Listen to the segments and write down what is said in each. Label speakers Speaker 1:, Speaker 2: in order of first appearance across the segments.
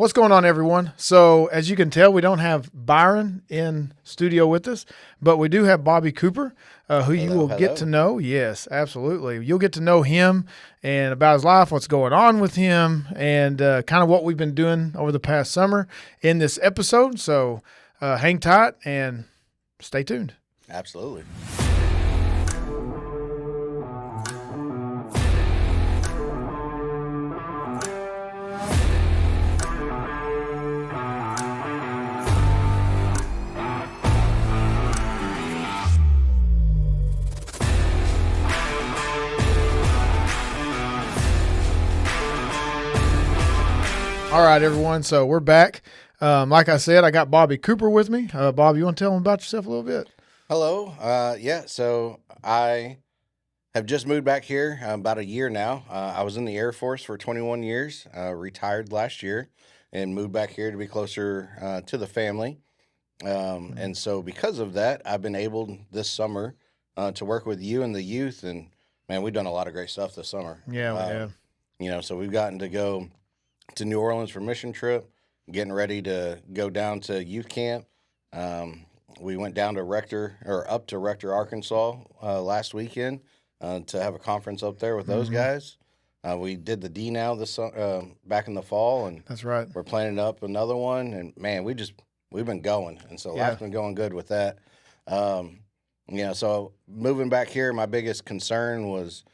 Speaker 1: What's going on, everyone? So, as you can tell, we don't have Byron in studio with us, but we do have Bobby Cooper, who you
Speaker 2: Hello,
Speaker 1: will get
Speaker 2: hello.
Speaker 1: to know. Yes, absolutely. You'll get to know him and about his life, what's going on with him, and kind of what we've been doing over the past summer in this episode. So, hang tight and stay tuned.
Speaker 2: Absolutely.
Speaker 1: All right, everyone. So, we're back. Like I said, I got Bobby Cooper with me. Bobby, you want to tell him about yourself a little bit?
Speaker 2: Hello. So I have just moved back here about a year now. I was in the Air Force for 21 years, retired last year, and moved back here to be closer to the family. And so because of that, I've been able this summer to work with you and the youth. And man, we've done a lot of great stuff this summer.
Speaker 1: Yeah, we have.
Speaker 2: So we've gotten to go to New Orleans for mission trip, getting ready to go down to youth camp. We went down to up to Rector, Arkansas last weekend to have a conference up there with those guys. We did the D now back in the fall, and
Speaker 1: That's right.
Speaker 2: we're planning up another one. And man, we've been going, and so
Speaker 1: Yeah.
Speaker 2: life's been going good with that. So moving back here, my biggest concern was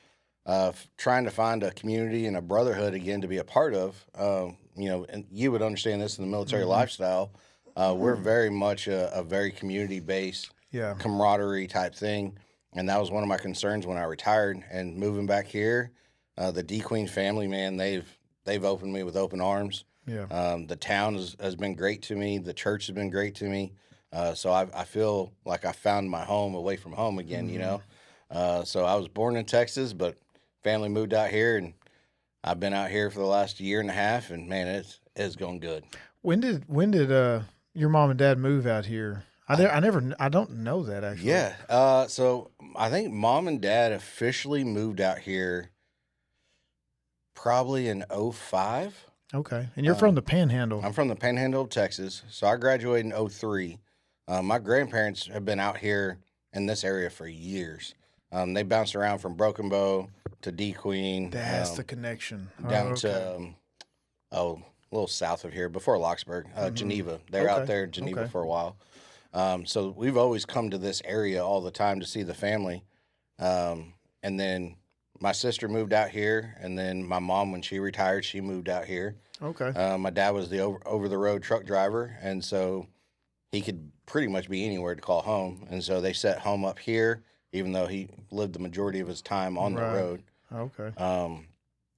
Speaker 2: trying to find a community and a brotherhood again to be a part of. And you would understand this in the military lifestyle. We're very much a very community-based
Speaker 1: Yeah.
Speaker 2: camaraderie type thing, and that was one of my concerns when I retired. And moving back here, the D Queen family, man, they've opened me with open arms.
Speaker 1: Yeah.
Speaker 2: The town has been great to me. The church has been great to me. So I feel like I found my home away from home again. So I was born in Texas, but family moved out here, and I've been out here for the last year and a half, and man, it's going good.
Speaker 1: When did your mom and dad move out here? I don't know that actually.
Speaker 2: Yeah. So I think mom and dad officially moved out here probably in '05.
Speaker 1: Okay. And you're from the Panhandle.
Speaker 2: I'm from the Panhandle of Texas, so I graduated in '03. My grandparents have been out here in this area for years. They bounced around from Broken Bow to D Queen.
Speaker 1: That's the connection.
Speaker 2: Down
Speaker 1: okay.
Speaker 2: to a little south of here, before Locksburg, Geneva. They're out
Speaker 1: Okay.
Speaker 2: there in Geneva
Speaker 1: Okay.
Speaker 2: for a while. So we've always come to this area all the time to see the family. And then my sister moved out here, and then my mom, when she retired, she moved out here.
Speaker 1: Okay.
Speaker 2: My dad was the over the road truck driver, and so he could pretty much be anywhere to call home. And so they set home up here, even though he lived the majority of his time on the
Speaker 1: Right.
Speaker 2: road.
Speaker 1: Okay.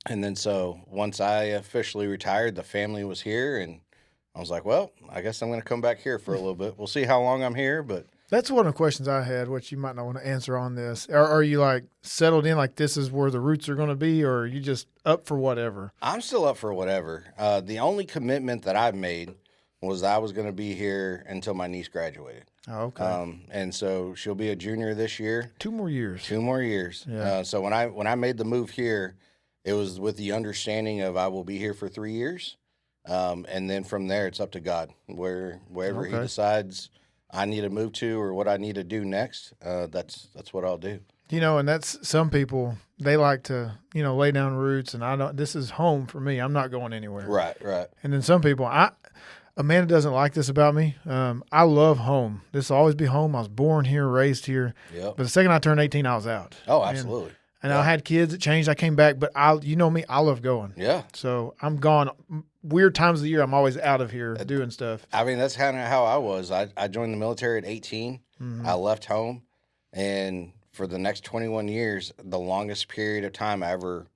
Speaker 2: And then so once I officially retired, the family was here, and I was like, well, I guess I'm going to come back here for a little bit. We'll see how long I'm here, but
Speaker 1: That's one of the questions I had, which you might not want to answer on this. Are you like settled in, like this is where the roots are going to be, or are you just up for whatever?
Speaker 2: I'm still up for whatever. The only commitment that I've made was I was going to be here until my niece graduated.
Speaker 1: Oh, okay.
Speaker 2: And so she'll be a junior this year.
Speaker 1: 2 more years.
Speaker 2: 2 more years.
Speaker 1: Yeah.
Speaker 2: So when I made the move here, it was with the understanding of I will be here for 3 years, and then from there it's up to God wherever He
Speaker 1: Okay.
Speaker 2: decides I need to move to or what I need to do next. That's what I'll do.
Speaker 1: And that's some people, they like to, lay down roots, and this is home for me. I'm not going anywhere.
Speaker 2: Right.
Speaker 1: And then some people, Amanda doesn't like this about me. I love home. This will always be home. I was born here, raised here.
Speaker 2: Yep.
Speaker 1: But the second I turned 18, I was out.
Speaker 2: Oh, absolutely.
Speaker 1: And
Speaker 2: Yeah.
Speaker 1: I had kids. It changed. I came back. But you know me, I love going.
Speaker 2: Yeah.
Speaker 1: So I'm gone. Weird times of the year, I'm always out of here doing stuff.
Speaker 2: I mean, that's kind of how I was. I joined the military at 18.
Speaker 1: Mm-hmm.
Speaker 2: I left home, and for the next 21 years, the longest period of time I ever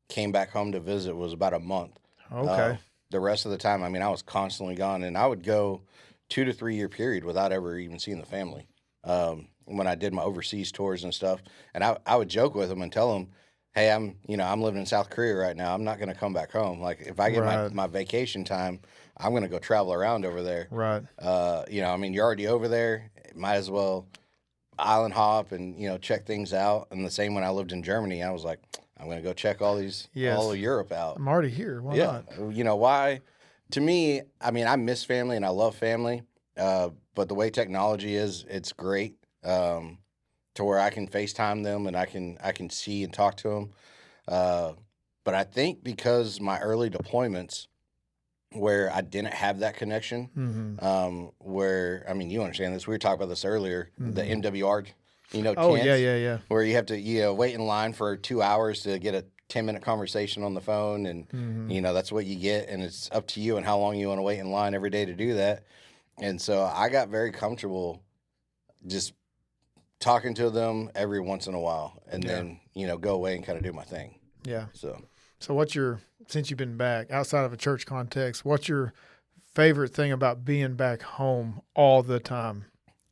Speaker 2: came back home to visit was about a month.
Speaker 1: Okay.
Speaker 2: The rest of the time, I mean, I was constantly gone, and I would go 2 to 3 year period without ever even seeing the family. When I did my overseas tours and stuff, and I would joke with them and tell them, hey, I'm living in South Korea right now. I'm not going to come back home. Like if I get
Speaker 1: Right.
Speaker 2: my vacation time, I'm going to go travel around over there.
Speaker 1: Right.
Speaker 2: I mean, you're already over there. Might as well island hop and, check things out. And the same when I lived in Germany, I was like, I'm going to go check all
Speaker 1: Yes.
Speaker 2: of Europe out.
Speaker 1: I'm already here. Why
Speaker 2: Yeah.
Speaker 1: not?
Speaker 2: Why To me, I mean, I miss family and I love family, but the way technology is, it's great to where I can FaceTime them and I can see and talk to them. Uh, but I think because my early deployments, where I didn't have that connection, where I mean, you understand this. We were talking about this earlier. The MWR,
Speaker 1: Oh, yeah,
Speaker 2: tents,
Speaker 1: yeah, yeah.
Speaker 2: where you have to wait in line for 2 hours to get a 10-minute conversation on the phone, and that's what you get, and it's up to you and how long you want to wait in line every day to do that. And so I got very comfortable just talking to them every once in a while, and then go away and kind of do my thing.
Speaker 1: Yeah.
Speaker 2: So
Speaker 1: So since you've been back outside of a church context, what's your favorite thing about being back home all the time?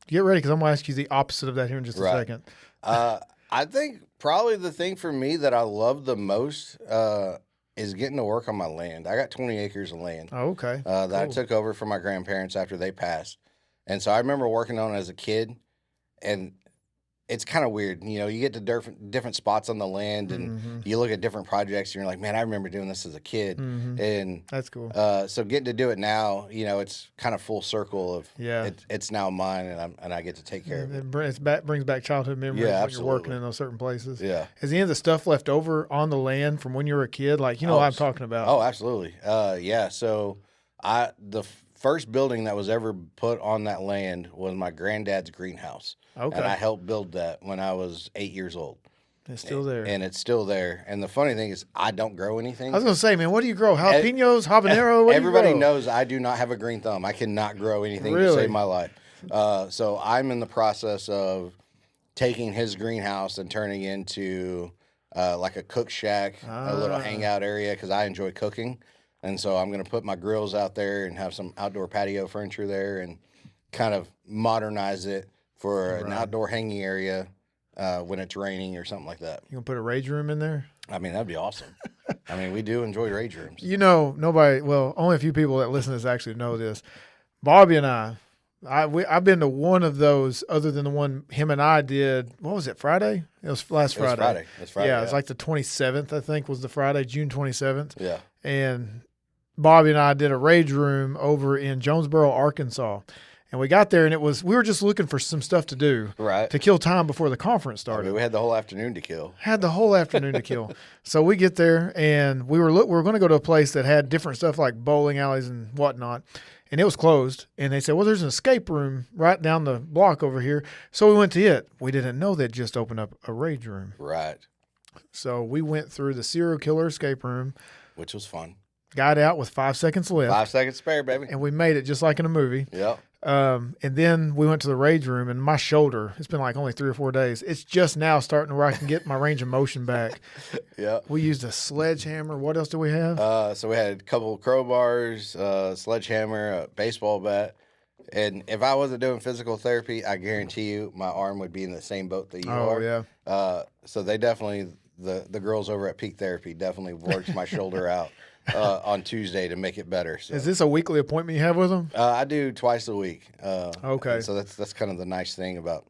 Speaker 1: Get ready, because I'm going to ask you the opposite of that here in just a second.
Speaker 2: I think probably the thing for me that I love the most is getting to work on my land. I got 20 acres of land
Speaker 1: Oh, okay.
Speaker 2: that I
Speaker 1: Cool.
Speaker 2: took over from my grandparents after they passed. And so I remember working on it as a kid, and it's kind of weird. You get to different spots on the land, and you look at different projects, and you're like, man, I remember doing this as a kid. And
Speaker 1: That's cool.
Speaker 2: so getting to do it now, it's kind of full circle of
Speaker 1: Yeah.
Speaker 2: it's now mine, and I get to take care of it.
Speaker 1: Brings back childhood memories
Speaker 2: Yeah,
Speaker 1: when you're working
Speaker 2: absolutely.
Speaker 1: in those certain places.
Speaker 2: Yeah.
Speaker 1: Is any of the stuff left over on the land from when you were a kid? Like, what I'm talking about.
Speaker 2: Oh, absolutely. Yeah. So the first building that was ever put on that land was my granddad's greenhouse.
Speaker 1: Okay.
Speaker 2: And I helped build that when I was 8 years old.
Speaker 1: It's still there.
Speaker 2: And it's still there. And the funny thing is, I don't grow anything.
Speaker 1: I was going to say, man, what do you grow? Jalapenos, habanero? What
Speaker 2: Everybody
Speaker 1: do you grow?
Speaker 2: knows I do not have a green thumb. I cannot grow anything to
Speaker 1: Really?
Speaker 2: save my life. So I'm in the process of taking his greenhouse and turning into like a cook shack, a little hangout area, because I enjoy cooking. And so I'm going to put my grills out there and have some outdoor patio furniture there and kind of modernize it for an outdoor hanging area when it's raining or something like that.
Speaker 1: You going to put a rage room in there?
Speaker 2: I mean, that'd be awesome. I mean, we do enjoy rage rooms.
Speaker 1: Only a few people that listen to this actually know this. Bobby and I've been to one of those other than the one him and I did. What was it, Friday? It was last Friday.
Speaker 2: It was Friday.
Speaker 1: Yeah, it's like the 27th, I think, was the Friday, June 27th.
Speaker 2: Yeah.
Speaker 1: And Bobby and I did a rage room over in Jonesboro, Arkansas. And we got there, and we were just looking for some stuff to do to kill time before the conference started.
Speaker 2: I mean, we had the whole afternoon to kill. So we get there, and we were going to go to a place that had different stuff like bowling alleys and whatnot, and it was closed. And they said, well, there's an escape room right down the block over here. So we went to it. We didn't know they'd just opened up a rage room. Right.
Speaker 1: So we went through the serial killer escape room.
Speaker 2: Which was fun.
Speaker 1: Got out with 5 seconds left.
Speaker 2: 5 seconds spare, baby.
Speaker 1: And we made it just like in a movie.
Speaker 2: Yep.
Speaker 1: And then we went to the rage room, and my shoulder, it's been like only 3 or 4 days. It's just now starting where I can get my range of motion back.
Speaker 2: Yep.
Speaker 1: We used a sledgehammer. What else do we have?
Speaker 2: So we had a couple of crowbars, sledgehammer, a baseball bat. And if I wasn't doing physical therapy, I guarantee you my arm would be in the same boat that you are.
Speaker 1: Oh, yeah.
Speaker 2: So they definitely, the girls over at Peak Therapy definitely worked my shoulder out on Tuesday to make it better. So.
Speaker 1: Is this a weekly appointment you have with them?
Speaker 2: I do twice a week.
Speaker 1: Okay.
Speaker 2: So that's kind of the nice thing about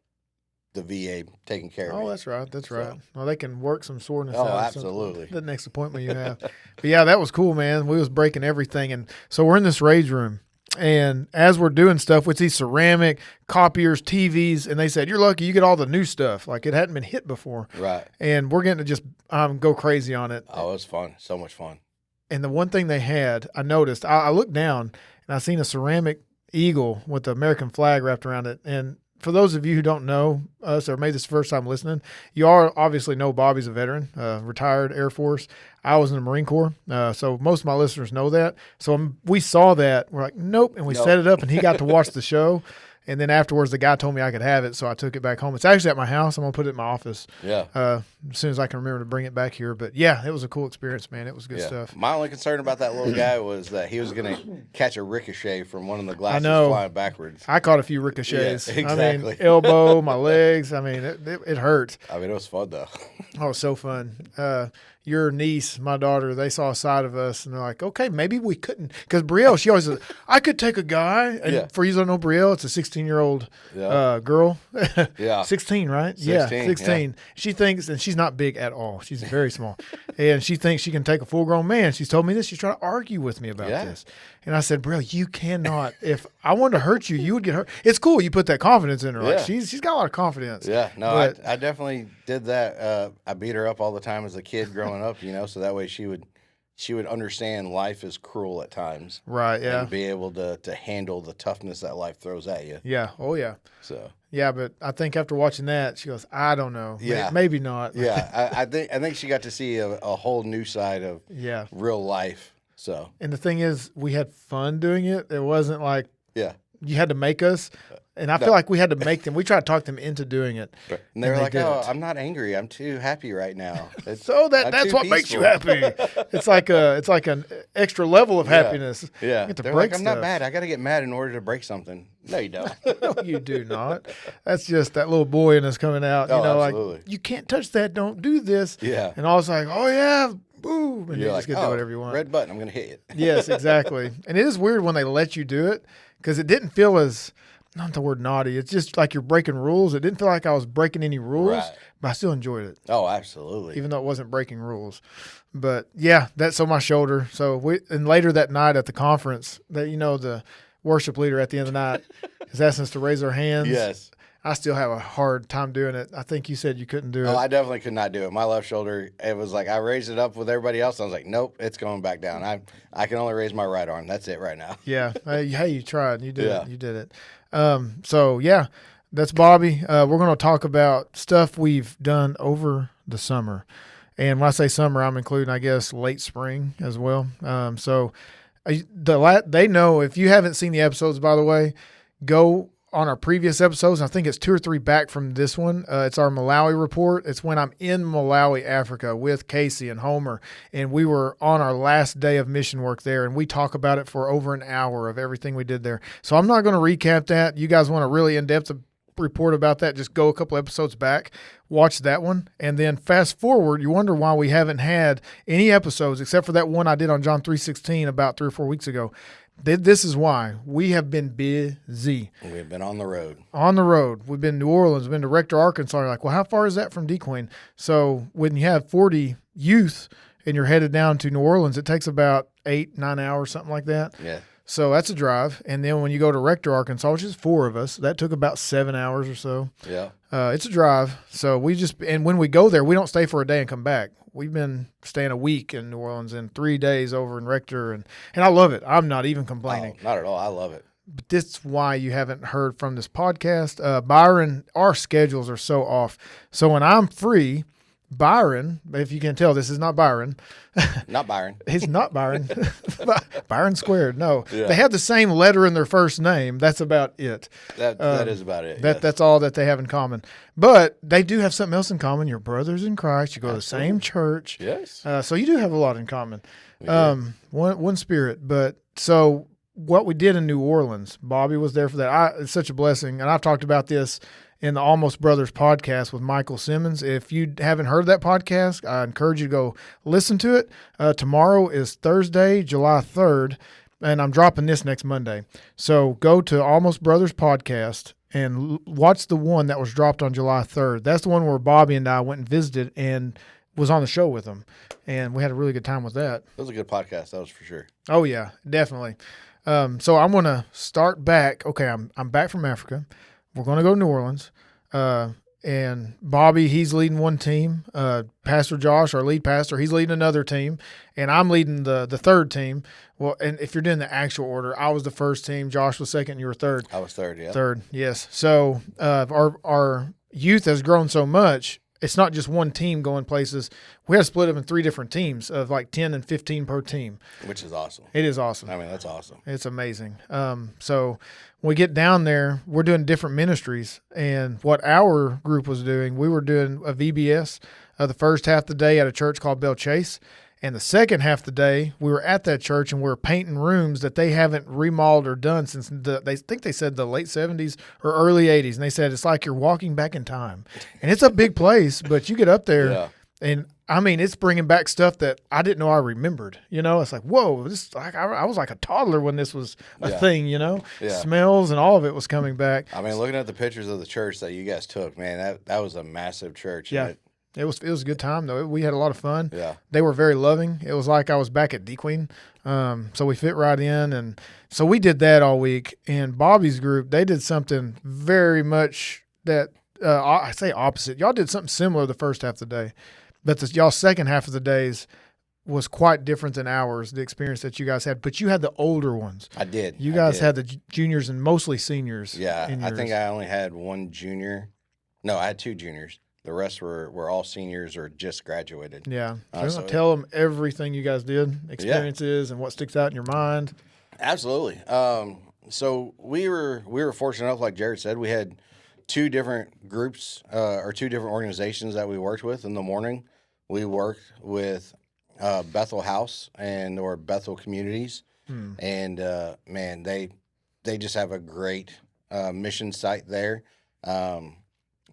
Speaker 2: the VA taking care of me.
Speaker 1: Oh, that's right. That's right. Well, they can work some soreness
Speaker 2: Oh,
Speaker 1: out.
Speaker 2: absolutely.
Speaker 1: The next appointment you have. But yeah, that was cool, man. We was breaking everything. And so we're in this rage room. And as we're doing stuff with these ceramic copiers, TVs, and they said, you're lucky you get all the new stuff. Like it hadn't been hit before.
Speaker 2: Right.
Speaker 1: And we're getting to just go crazy on it.
Speaker 2: Oh, it was fun. So much fun.
Speaker 1: And the one thing they had, I noticed, I looked down and I seen a ceramic eagle with the American flag wrapped around it. And for those of you who don't know us or maybe this is the first time listening, you obviously know Bobby's a veteran, retired Air Force. I was in the Marine Corps, so most of my listeners know that. So we saw that. We're like, nope. And we set it up, and he got to watch the show. And then afterwards, the guy told me I could have it, so I took it back home. It's actually at my house. I'm going to put it in my office as soon as I can remember to bring it back here. But, yeah, it was a cool experience, man. It was good stuff.
Speaker 2: My only concern about that little guy was that he was going to catch a ricochet from one of the glasses
Speaker 1: know.
Speaker 2: flying backwards.
Speaker 1: I caught a few ricochets.
Speaker 2: Yeah, exactly.
Speaker 1: I mean, elbow, my legs. I mean, it hurt.
Speaker 2: I mean, it was fun, though.
Speaker 1: Oh, so fun. your niece, my daughter, they saw a side of us, and they're like, okay, maybe we couldn't. Because Brielle, she always says, I could take a guy. And for you who don't know Brielle, it's a 16-year-old girl.
Speaker 2: Yeah.
Speaker 1: 16, right? 16. Yeah. She thinks, and she's not big at all. She's very small. And she thinks she can take a full-grown man. She's told me this. She's trying to argue with me about this. And I said, Brielle, you cannot. If I wanted to hurt you, you would get hurt. It's cool. You put that confidence in her. Like she's got a lot of confidence.
Speaker 2: Yeah. No, but I definitely did that. I beat her up all the time as a kid growing up, so that way she would understand life is cruel at times.
Speaker 1: Right, yeah.
Speaker 2: And be able to handle the toughness that life throws at you.
Speaker 1: Yeah. Oh, yeah.
Speaker 2: So.
Speaker 1: Yeah, but I think after watching that, she goes, I don't know.
Speaker 2: Yeah.
Speaker 1: Maybe not.
Speaker 2: Yeah. I think she got to see a whole new side of real life. So.
Speaker 1: And the thing is, we had fun doing it. It wasn't like you had to make us. And I feel like we had to make them. We tried to talk them into doing it.
Speaker 2: And they were like, "Oh, I'm not angry. I'm too happy right now."
Speaker 1: So that's what makes you happy. It's like an extra level of happiness.
Speaker 2: Yeah.
Speaker 1: You get to
Speaker 2: They're
Speaker 1: break
Speaker 2: like, I'm
Speaker 1: stuff.
Speaker 2: not mad. I got to get mad in order to break something. No, you don't.
Speaker 1: No, you do not. That's just that little boy in us coming out.
Speaker 2: Absolutely.
Speaker 1: Like, you can't touch that. Don't do this.
Speaker 2: Yeah.
Speaker 1: And I was like, oh, yeah. Boom. And you
Speaker 2: You're
Speaker 1: just
Speaker 2: like,
Speaker 1: get to do whatever you want.
Speaker 2: Red button. I'm going to hit you.
Speaker 1: Yes, exactly. And it is weird when they let you do it because it didn't feel as, not the word naughty, it's just like you're breaking rules. It didn't feel like I was breaking any rules, but I still enjoyed it.
Speaker 2: Oh, absolutely.
Speaker 1: Even though it wasn't breaking rules. But yeah, that's on my shoulder. So and later that night at the conference, that the worship leader at the end of the night is asking us to raise our hands.
Speaker 2: Yes.
Speaker 1: I still have a hard time doing it. I think you said you couldn't do it.
Speaker 2: Oh, I definitely could not do it. My left shoulder, it was like I raised it up with everybody else. I was like, nope, it's going back down. I can only raise my right arm. That's it right now.
Speaker 1: Yeah. Hey, you tried. You did it. You did it. So, yeah, that's Bobby. We're going to talk about stuff we've done over the summer. And when I say summer, I'm including, I guess, late spring as well. They know, if you haven't seen the episodes, by the way, go on our previous episodes. I think it's 2 or 3 back from this one. It's our Malawi report. It's when I'm in Malawi, Africa with Casey and Homer, and we were on our last day of mission work there, and we talk about it for over an hour of everything we did there. So I'm not going to recap that. You guys want a really in-depth report about that, just go a couple episodes back, watch that one, and then fast forward. You wonder why we haven't had any episodes except for that one I did on John 3:16 about 3 or 4 weeks ago. This is why we have been busy.
Speaker 2: We've been on the road.
Speaker 1: On the road. We've been in New Orleans. We've been to Rector, Arkansas. You're like, well, how far is that from DeQueen? So when you have 40 youth and you're headed down to New Orleans, it takes about 8-9 hours, something like that.
Speaker 2: Yeah.
Speaker 1: So that's a drive. And then when you go to Rector, Arkansas, which is 4 of us, that took about 7 hours or so.
Speaker 2: Yeah.
Speaker 1: It's a drive. So and when we go there, we don't stay for a day and come back. We've been staying a week in New Orleans and 3 days over in Rector. And I love it. I'm not even complaining.
Speaker 2: Oh, not at all. I love it.
Speaker 1: But this is why you haven't heard from this podcast. Byron, our schedules are so off. So when I'm free, Byron, if you can tell, this is not Byron.
Speaker 2: Not Byron.
Speaker 1: He's not Byron. Byron squared. No. Yeah. They have the same letter in their first name. That's about it.
Speaker 2: That is about it.
Speaker 1: That's all that they have in common. But they do have something else in common. You're brothers in Christ. You go to the same church.
Speaker 2: Yes.
Speaker 1: So you do have a lot in common. One spirit. But so what we did in New Orleans, Bobby was there for that. It's such a blessing. And I've talked about this in the Almost Brothers podcast with Michael Simmons. If you haven't heard that podcast, I encourage you to go listen to it. Tomorrow is Thursday, July 3rd, and I'm dropping this next Monday. So go to Almost Brothers podcast and watch the one that was dropped on July 3rd. That's the one where Bobby and I went and visited and was on the show with them, and we had a really good time with that.
Speaker 2: It was a good podcast, that was for sure.
Speaker 1: Oh, yeah, definitely. So I'm going to start back. Okay, I'm back from Africa. We're going to go to New Orleans, and Bobby, he's leading one team. Pastor Josh, our lead pastor, he's leading another team, and I'm leading the third team. Well, and if you're doing the actual order, I was the first team, Josh was second, you were third.
Speaker 2: I was third, yeah.
Speaker 1: Third, yes. So our youth has grown so much, it's not just one team going places. We had to split up in 3 different teams of like 10 and 15 per team.
Speaker 2: Which is awesome.
Speaker 1: It is awesome.
Speaker 2: I mean, that's awesome.
Speaker 1: It's amazing. So when we get down there, we're doing different ministries. And what our group was doing, we were doing a VBS the first half of the day at a church called Bell Chase. And the second half of the day, we were at that church and we were painting rooms that they haven't remodeled or done since they said the late 70s or early 80s. And they said it's like you're walking back in time. And it's a big place, but you get up there and I mean, it's bringing back stuff that I didn't know I remembered. It's like, whoa, this like I was like a toddler when this was a thing.
Speaker 2: Yeah.
Speaker 1: Smells and all of it was coming back.
Speaker 2: I mean, looking at the pictures of the church that you guys took, man, that was a massive church.
Speaker 1: Yeah. It was a good time though. We had a lot of fun.
Speaker 2: Yeah.
Speaker 1: They were very loving. It was like I was back at DeQueen. So we fit right in, and so we did that all week. And Bobby's group, they did something very much that I say opposite. Y'all did something similar the first half of the day, but y'all second half of the days was quite different than ours. The experience that you guys had, but you had the older ones.
Speaker 2: I did.
Speaker 1: You guys had the juniors and mostly seniors.
Speaker 2: Yeah, I think I only had one junior. No, I had two juniors. The rest were all seniors or just graduated.
Speaker 1: Yeah. So tell them everything you guys did, experiences, and what sticks out in your mind.
Speaker 2: Absolutely. So we were fortunate enough, like Jared said, we had two different groups or two different organizations that we worked with. In the morning, we worked with Bethel House or Bethel Communities, and man, they just have a great mission site there.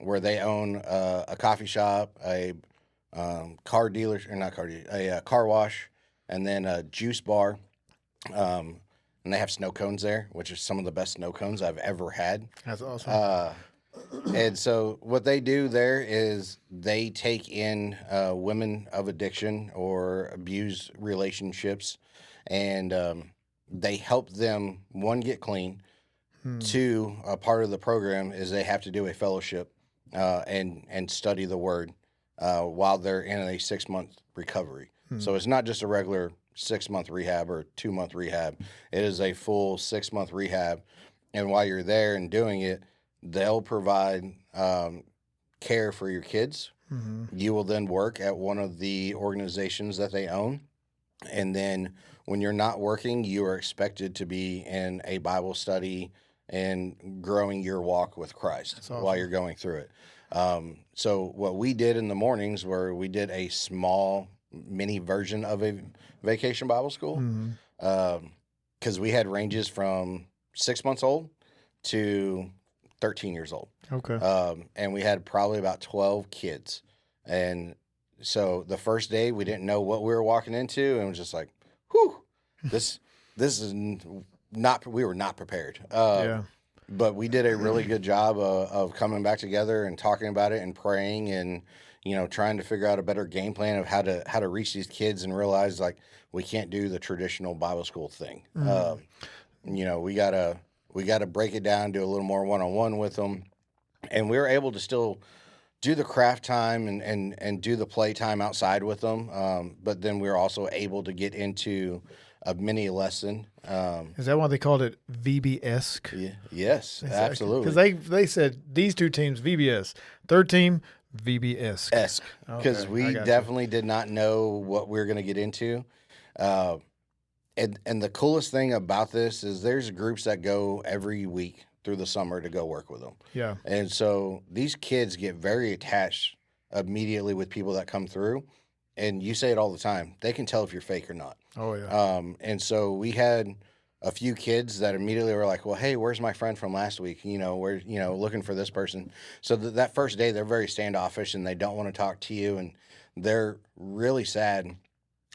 Speaker 2: Where they own a coffee shop, a car dealer, or not car dealer, a car wash, and then a juice bar. And they have snow cones there, which are some of the best snow cones I've ever had.
Speaker 1: That's awesome.
Speaker 2: And so what they do there is they take in women of addiction or abused relationships, and they help them, one, get clean. Two, a part of the program is they have to do a fellowship and study the word while they're in a 6-month recovery. So it's not just a regular 6-month rehab or 2-month rehab. It is a full 6-month rehab. And while you're there and doing it, they'll provide care for your kids. You will then work at one of the organizations that they own. And then when you're not working, you are expected to be in a Bible study and growing your walk with Christ while you're going through it. So what we did in the mornings were we did a small mini version of a vacation Bible school, because we had ranges from 6 months old to 13 years old.
Speaker 1: Okay.
Speaker 2: And we had probably about 12 kids. And so the first day we didn't know what we were walking into, and it was just like, whew, this is not, we were not prepared. But we did a really good job of coming back together and talking about it and praying and, trying to figure out a better game plan of how to reach these kids and realize like we can't do the traditional Bible school thing. We gotta break it down, do a little more one-on-one with them. And we were able to still do the craft time and do the play time outside with them. But then we were also able to get into a mini lesson.
Speaker 1: Is that why they called it VBS?
Speaker 2: Yeah, yes, absolutely.
Speaker 1: Because they said these two teams, VBS. Third team, VBS.
Speaker 2: Esque. Because we definitely did not know what we were going to get into. And the coolest thing about this is there's groups that go every week through the summer to go work with them.
Speaker 1: Yeah.
Speaker 2: And so these kids get very attached immediately with people that come through. And you say it all the time. They can tell if you're fake or not.
Speaker 1: Oh, yeah.
Speaker 2: And so we had a few kids that immediately were like, well, hey, where's my friend from last week? We're, looking for this person. So that first day, they're very standoffish and they don't want to talk to you. And they're really sad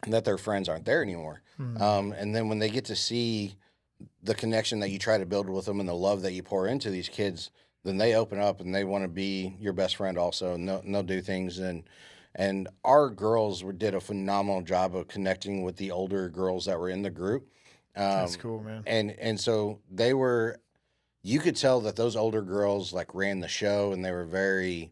Speaker 2: that their friends aren't there anymore. And then when they get to see the connection that you try to build with them and the love that you pour into these kids, then they open up and they want to be your best friend also. And they'll do things. And our girls did a phenomenal job of connecting with the older girls that were in the group.
Speaker 1: That's cool, man.
Speaker 2: And so you could tell that those older girls like ran the show, and they were very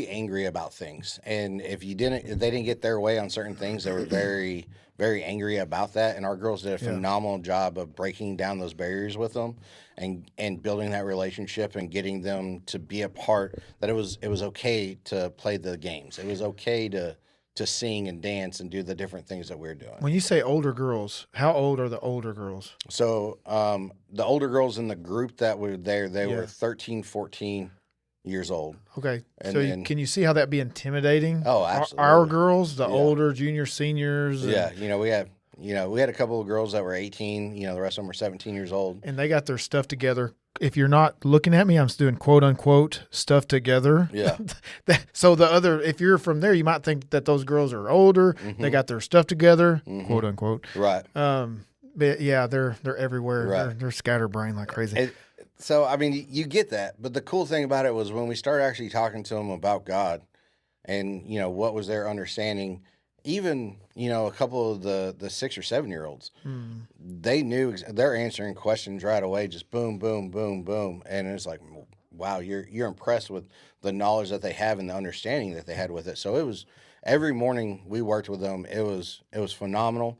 Speaker 2: angry about things. And if they didn't get their way on certain things, they were very, very angry about that. And our girls did a phenomenal job of breaking down those barriers with them and building that relationship and getting them to be a part, that it was okay to play the games. It was okay to sing and dance and do the different things that we're doing.
Speaker 1: When you say older girls, how old are the older girls?
Speaker 2: So the older girls in the group that were there, they were 13, 14 years old.
Speaker 1: Okay.
Speaker 2: And
Speaker 1: so
Speaker 2: then,
Speaker 1: can you see how that'd be intimidating?
Speaker 2: Oh, absolutely.
Speaker 1: Our girls, the older junior seniors.
Speaker 2: Yeah. We had a couple of girls that were 18, the rest of them were 17 years old.
Speaker 1: And they got their stuff together if you're not looking at me, I'm doing quote unquote stuff together.
Speaker 2: Yeah.
Speaker 1: So if you're from there, you might think that those girls are older. They got their stuff together, quote unquote.
Speaker 2: Right.
Speaker 1: But yeah, they're everywhere.
Speaker 2: Right.
Speaker 1: They're scatterbrained like crazy.
Speaker 2: So, I mean, you get that. But the cool thing about it was when we started actually talking to them about God and, what was their understanding, even, a couple of the 6 or 7-year-olds, they knew they're answering questions right away, just boom, boom, boom, boom. And it's like, wow, you're impressed with the knowledge that they have and the understanding that they had with it. So it was every morning we worked with them. It was phenomenal.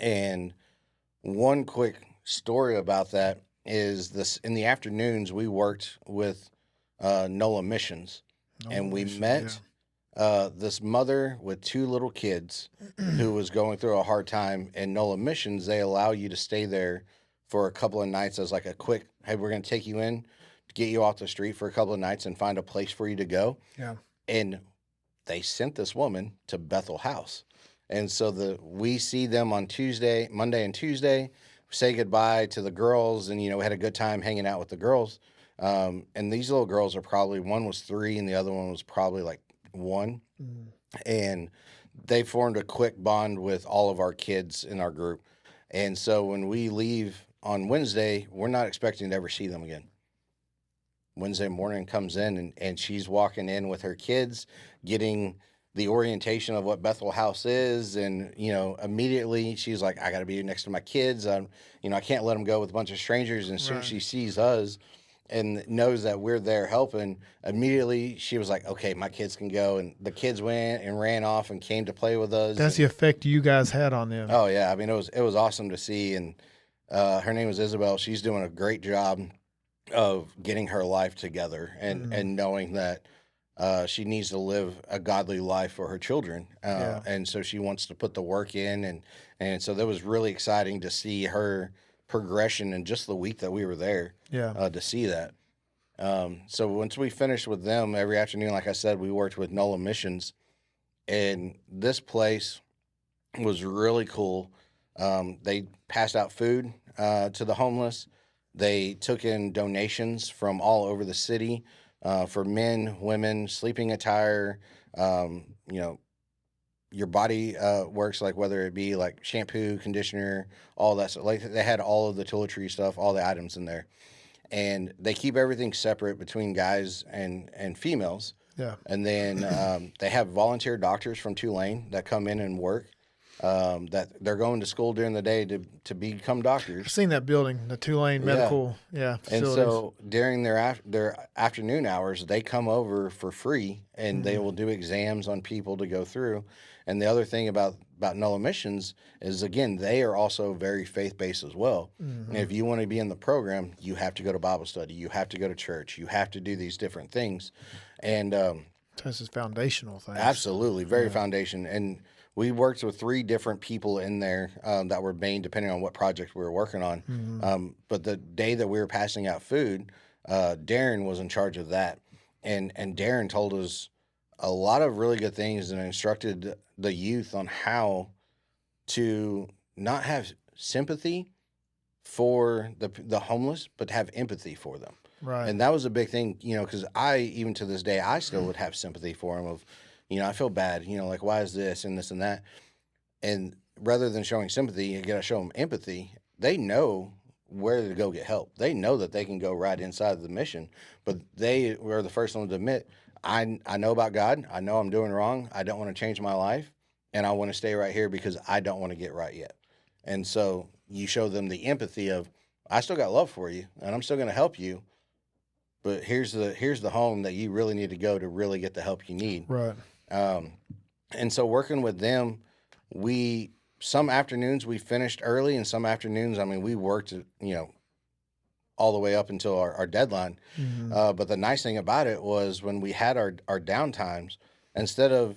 Speaker 2: And one quick story about that is this: in the afternoons we worked with NOLA Missions, and we met this mother with 2 little kids who was going through a hard time. And NOLA Missions, they allow you to stay there for a couple of nights as like a quick, hey, we're going to take you in, get you off the street for a couple of nights and find a place for you to go.
Speaker 1: Yeah.
Speaker 2: And they sent this woman to Bethel House. And so we see them on Monday and Tuesday, say goodbye to the girls. And, we had a good time hanging out with the girls. And these little girls are probably, one was 3 and the other one was probably like 1. And they formed a quick bond with all of our kids in our group. And so when we leave on Wednesday, we're not expecting to ever see them again. Wednesday morning comes in and she's walking in with her kids, getting the orientation of what Bethel House is. And, immediately she's like, I got to be next to my kids. I can't let them go with a bunch of strangers. And as soon as she sees us and knows that we're there helping, immediately she was like, okay, my kids can go. And the kids went and ran off and came to play with us.
Speaker 1: That's the effect you guys had on them.
Speaker 2: Oh yeah. I mean, it was awesome to see. And, her name was Isabel. She's doing a great job of getting her life together and knowing that, she needs to live a godly life for her children. And so she wants to put the work in. And so that was really exciting to see her progression in just the week that we were there. To see that. So once we finished with them every afternoon, like I said, we worked with NOLA Missions, and this place was really cool. They passed out food to the homeless. They took in donations from all over the city for men, women, sleeping attire, your body works, like whether it be like shampoo, conditioner, all that stuff. Like they had all of the toiletry stuff, all the items in there. And they keep everything separate between guys and females.
Speaker 1: Yeah.
Speaker 2: And then they have volunteer doctors from Tulane that come in and work. That they're going to school during the day to become doctors.
Speaker 1: I've seen that building, the Tulane Medical, facilities.
Speaker 2: And so during their afternoon hours, they come over for free, and they will do exams on people to go through. And the other thing about NOLA Missions is, again, they are also very faith-based as well. And if you want to be in the program, you have to go to Bible study. You have to go to church. You have to do these different things. And
Speaker 1: this is foundational things.
Speaker 2: Absolutely, very foundation. And we worked with 3 different people in there that were main, depending on what project we were working on. But the day that we were passing out food, Darren was in charge of that. And Darren told us a lot of really good things and instructed the youth on how to not have sympathy for the homeless, but have empathy for them.
Speaker 1: Right.
Speaker 2: And that was a big thing, because even to this day, I still would have sympathy for them of, I feel bad, like, why is this and this and that? And rather than showing sympathy, you got to show them empathy. They know where to go get help. They know that they can go right inside of the mission, but they were the first ones to admit, I know about God. I know I'm doing wrong. I don't want to change my life, and I want to stay right here because I don't want to get right yet. And so you show them the empathy of, I still got love for you, and I'm still going to help you, but here's the home that you really need to go to really get the help you need.
Speaker 1: Right.
Speaker 2: And so working with them, some afternoons we finished early, and some afternoons, we worked, all the way up until our deadline. But the nice thing about it was when we had our downtimes, instead of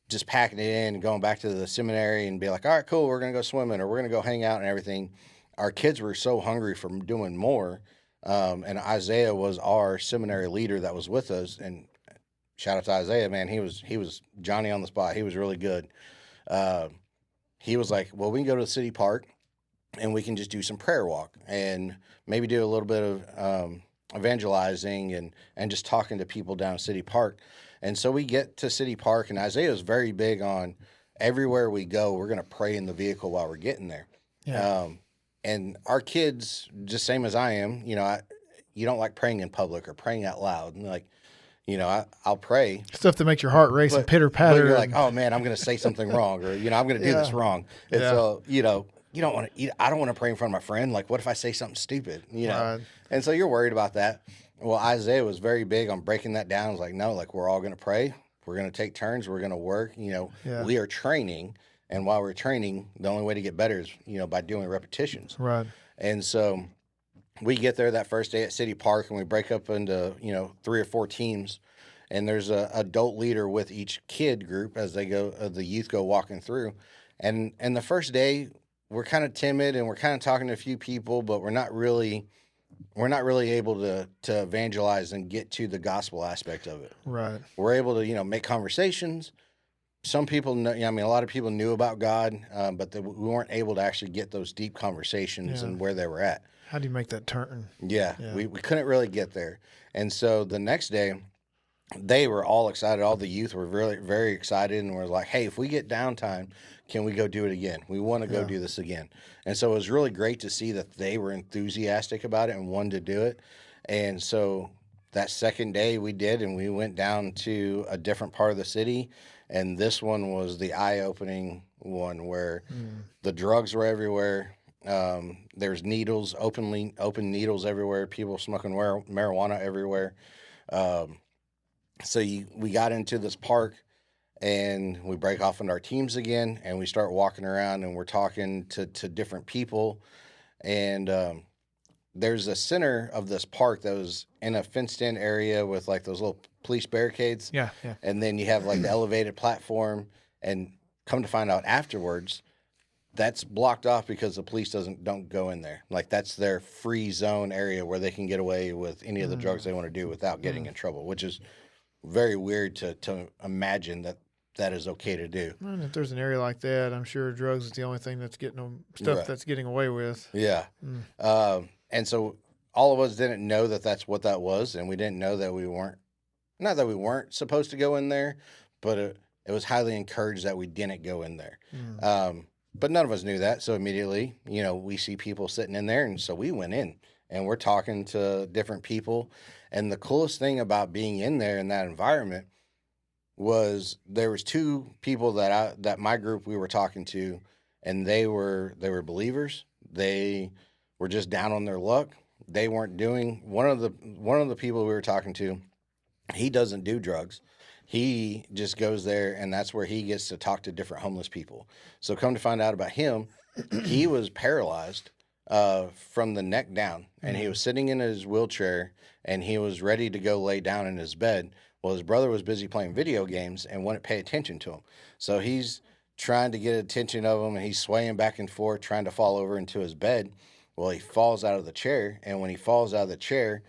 Speaker 2: just packing it in and going back to the seminary and be like, all right, cool, we're going to go swimming or we're going to go hang out and everything, our kids were so hungry for doing more. And Isaiah was our seminary leader that was with us. And shout out to Isaiah, man. He was Johnny on the spot. He was really good. He was like, well, we can go to the city park and we can just do some prayer walk and maybe do a little bit of evangelizing and just talking to people down City Park. And so we get to City Park, and Isaiah is very big on everywhere we go, we're going to pray in the vehicle while we're getting there.
Speaker 1: Yeah.
Speaker 2: And our kids, just same as I am, you don't like praying in public or praying out loud. And like, I'll pray,
Speaker 1: Stuff that makes your heart race and pitter
Speaker 2: but
Speaker 1: patter.
Speaker 2: you're like, oh man, I'm going to say something wrong, or I'm going to do this
Speaker 1: Yeah.
Speaker 2: wrong. And
Speaker 1: Yeah.
Speaker 2: so, you don't want to. I don't want to pray in front of my friend. Like, what if I say something stupid?
Speaker 1: Right.
Speaker 2: And so you're worried about that. Well, Isaiah was very big on breaking that down. He was like, no, like we're all going to pray. We're going to take turns. We're going to work.
Speaker 1: Yeah.
Speaker 2: We are training, and while we're training, the only way to get better is by doing repetitions.
Speaker 1: Right.
Speaker 2: And so we get there that first day at City Park, and we break up into 3 or 4 teams. And there's a adult leader with each kid group as they go, the youth go walking through. And the first day, we're kind of timid and we're kind of talking to a few people, but we're not really able to evangelize and get to the gospel aspect of it.
Speaker 1: Right.
Speaker 2: We're able to make conversations. Some people know, a lot of people knew about God, but we weren't able to actually get those deep conversations and where they were at.
Speaker 1: How do you make that turn?
Speaker 2: Yeah. We couldn't really get there. And so the next day, they were all excited. All the youth were really very excited and were like, hey, if we get downtime, can we go do it again? We want to go do this again. And so it was really great to see that they were enthusiastic about it and wanted to do it. And so that second day we did, and we went down to a different part of the city. And this one was the eye-opening one where the drugs were everywhere. There's needles, open needles everywhere. People smoking marijuana everywhere. So we got into this park, and we break off into our teams again, and we start walking around, and we're talking to different people. And there's a center of this park that was in a fenced-in area with like those little police barricades.
Speaker 1: Yeah.
Speaker 2: And then you have like the elevated platform, and come to find out afterwards, that's blocked off because the police don't go in there. Like that's their free zone area where they can get away with any of the drugs they want to do without getting in trouble, which is very weird to imagine that is okay to do.
Speaker 1: And if there's an area like that, I'm sure drugs is the only thing that's getting them stuff
Speaker 2: Right.
Speaker 1: that's getting away with.
Speaker 2: Yeah. And so all of us didn't know that that's what that was, and we didn't know that not that we weren't supposed to go in there, but it was highly encouraged that we didn't go in there. But none of us knew that, so immediately, we see people sitting in there, and so we went in, and we're talking to different people. And the coolest thing about being in there in that environment was there was 2 people that my group we were talking to, and they were believers. They were just down on their luck. They weren't doing one of the people we were talking to. He doesn't do drugs. He just goes there, and that's where he gets to talk to different homeless people. So come to find out about him, he was paralyzed from the neck down, and he was sitting in his wheelchair, and he was ready to go lay down in his bed. Well, his brother was busy playing video games and wouldn't pay attention to him. So he's trying to get attention of him, and he's swaying back and forth, trying to fall over into his bed. Well, he falls out of the chair, and when he falls out of the chair,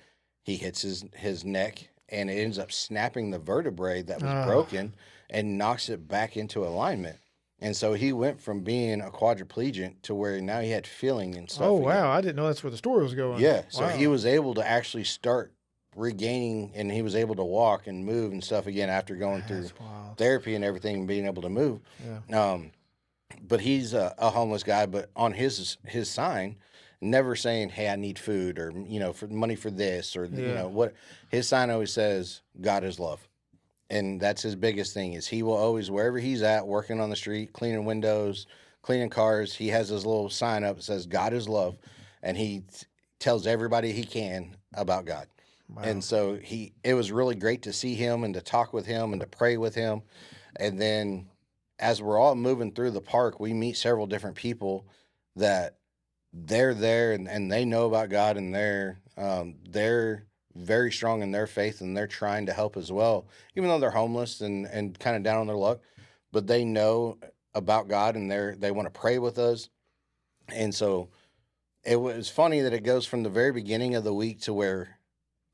Speaker 2: he hits his neck, and it ends up snapping the vertebrae that was broken and knocks it back into alignment. And so he went from being a quadriplegic to where now he had feeling and stuff.
Speaker 1: Oh,
Speaker 2: again.
Speaker 1: wow. I didn't know that's where the story was going.
Speaker 2: Yeah. So
Speaker 1: Wow.
Speaker 2: he was able to actually start regaining, and he was able to walk and move and stuff again after going through
Speaker 1: That's wild.
Speaker 2: therapy and everything and being able to move.
Speaker 1: Yeah.
Speaker 2: But he's a homeless guy, but on his sign, never saying, hey, I need food or, for money for this or, what his sign always says, God is love. And that's his biggest thing is he will always, wherever he's at, working on the street, cleaning windows, cleaning cars, he has his little sign up that says, God is love. And he tells everybody he can about God.
Speaker 1: Wow.
Speaker 2: And so it was really great to see him and to talk with him and to pray with him. And then as we're all moving through the park, we meet several different people that they're there and they know about God, and they're very strong in their faith, and they're trying to help as well, even though they're homeless and kind of down on their luck, but they know about God, and they want to pray with us. And so it was funny that it goes from the very beginning of the week to where,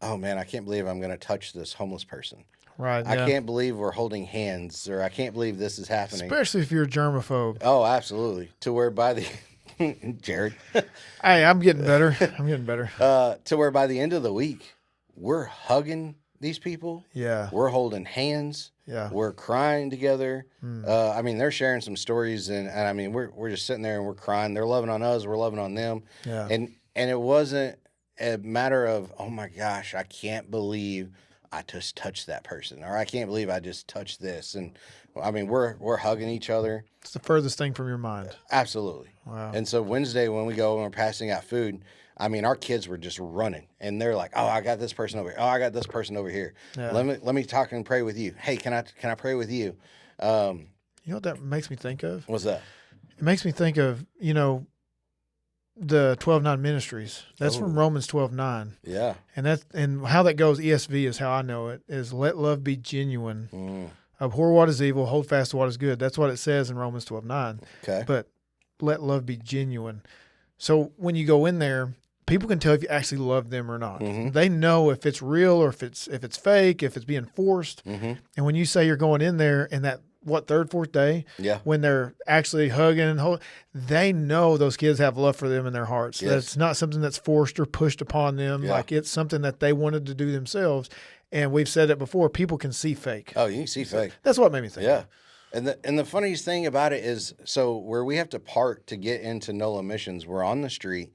Speaker 2: oh man, I can't believe I'm going to touch this homeless person.
Speaker 1: Right.
Speaker 2: I
Speaker 1: yeah.
Speaker 2: can't believe we're holding hands, or I can't believe this is happening.
Speaker 1: Especially if you're a germaphobe.
Speaker 2: Oh, absolutely. To where by the Jared.
Speaker 1: Hey, I'm getting better. I'm getting better.
Speaker 2: To where by the end of the week, we're hugging these people.
Speaker 1: Yeah.
Speaker 2: We're holding hands.
Speaker 1: Yeah.
Speaker 2: We're crying together.
Speaker 1: Mm.
Speaker 2: I mean, they're sharing some stories, and I mean, we're just sitting there and we're crying. They're loving on us. We're loving on them.
Speaker 1: Yeah.
Speaker 2: And it wasn't a matter of, oh my gosh, I can't believe I just touched that person, or I can't believe I just touched this. And I mean, we're hugging each other.
Speaker 1: It's the furthest thing from your mind.
Speaker 2: Absolutely.
Speaker 1: Wow.
Speaker 2: And so Wednesday when we go and we're passing out food, I mean, our kids were just running, and they're like, "Oh, I got this person over here. Oh, I got this person over here.
Speaker 1: Yeah.
Speaker 2: Let me talk and pray with you. Hey, can I pray with you?"
Speaker 1: You know what that makes me think of?
Speaker 2: What's that?
Speaker 1: It makes me think of, the 12:9 ministries. That's from Romans 12:9.
Speaker 2: Yeah.
Speaker 1: And how that goes, ESV is how I know it, is let love be genuine. Abhor what is evil, hold fast to what is good. That's what it says in Romans 12:9.
Speaker 2: Okay.
Speaker 1: But let love be genuine. So when you go in there, people can tell if you actually love them or not.
Speaker 2: Mhm.
Speaker 1: They know if it's real or if it's fake, if it's being forced.
Speaker 2: Mm-hmm.
Speaker 1: And when you say you're going in there and that third, fourth day,
Speaker 2: Yeah.
Speaker 1: when they're actually hugging and holding, they know those kids have love for them in their hearts.
Speaker 2: Yes.
Speaker 1: That's not something that's forced or pushed upon them.
Speaker 2: Yeah.
Speaker 1: Like it's something that they wanted to do themselves. And we've said it before, people can see fake.
Speaker 2: Oh, you can see fake.
Speaker 1: That's what made me think.
Speaker 2: Yeah. And the funniest thing about it is, so where we have to park to get into NOLA Missions, we're on the street,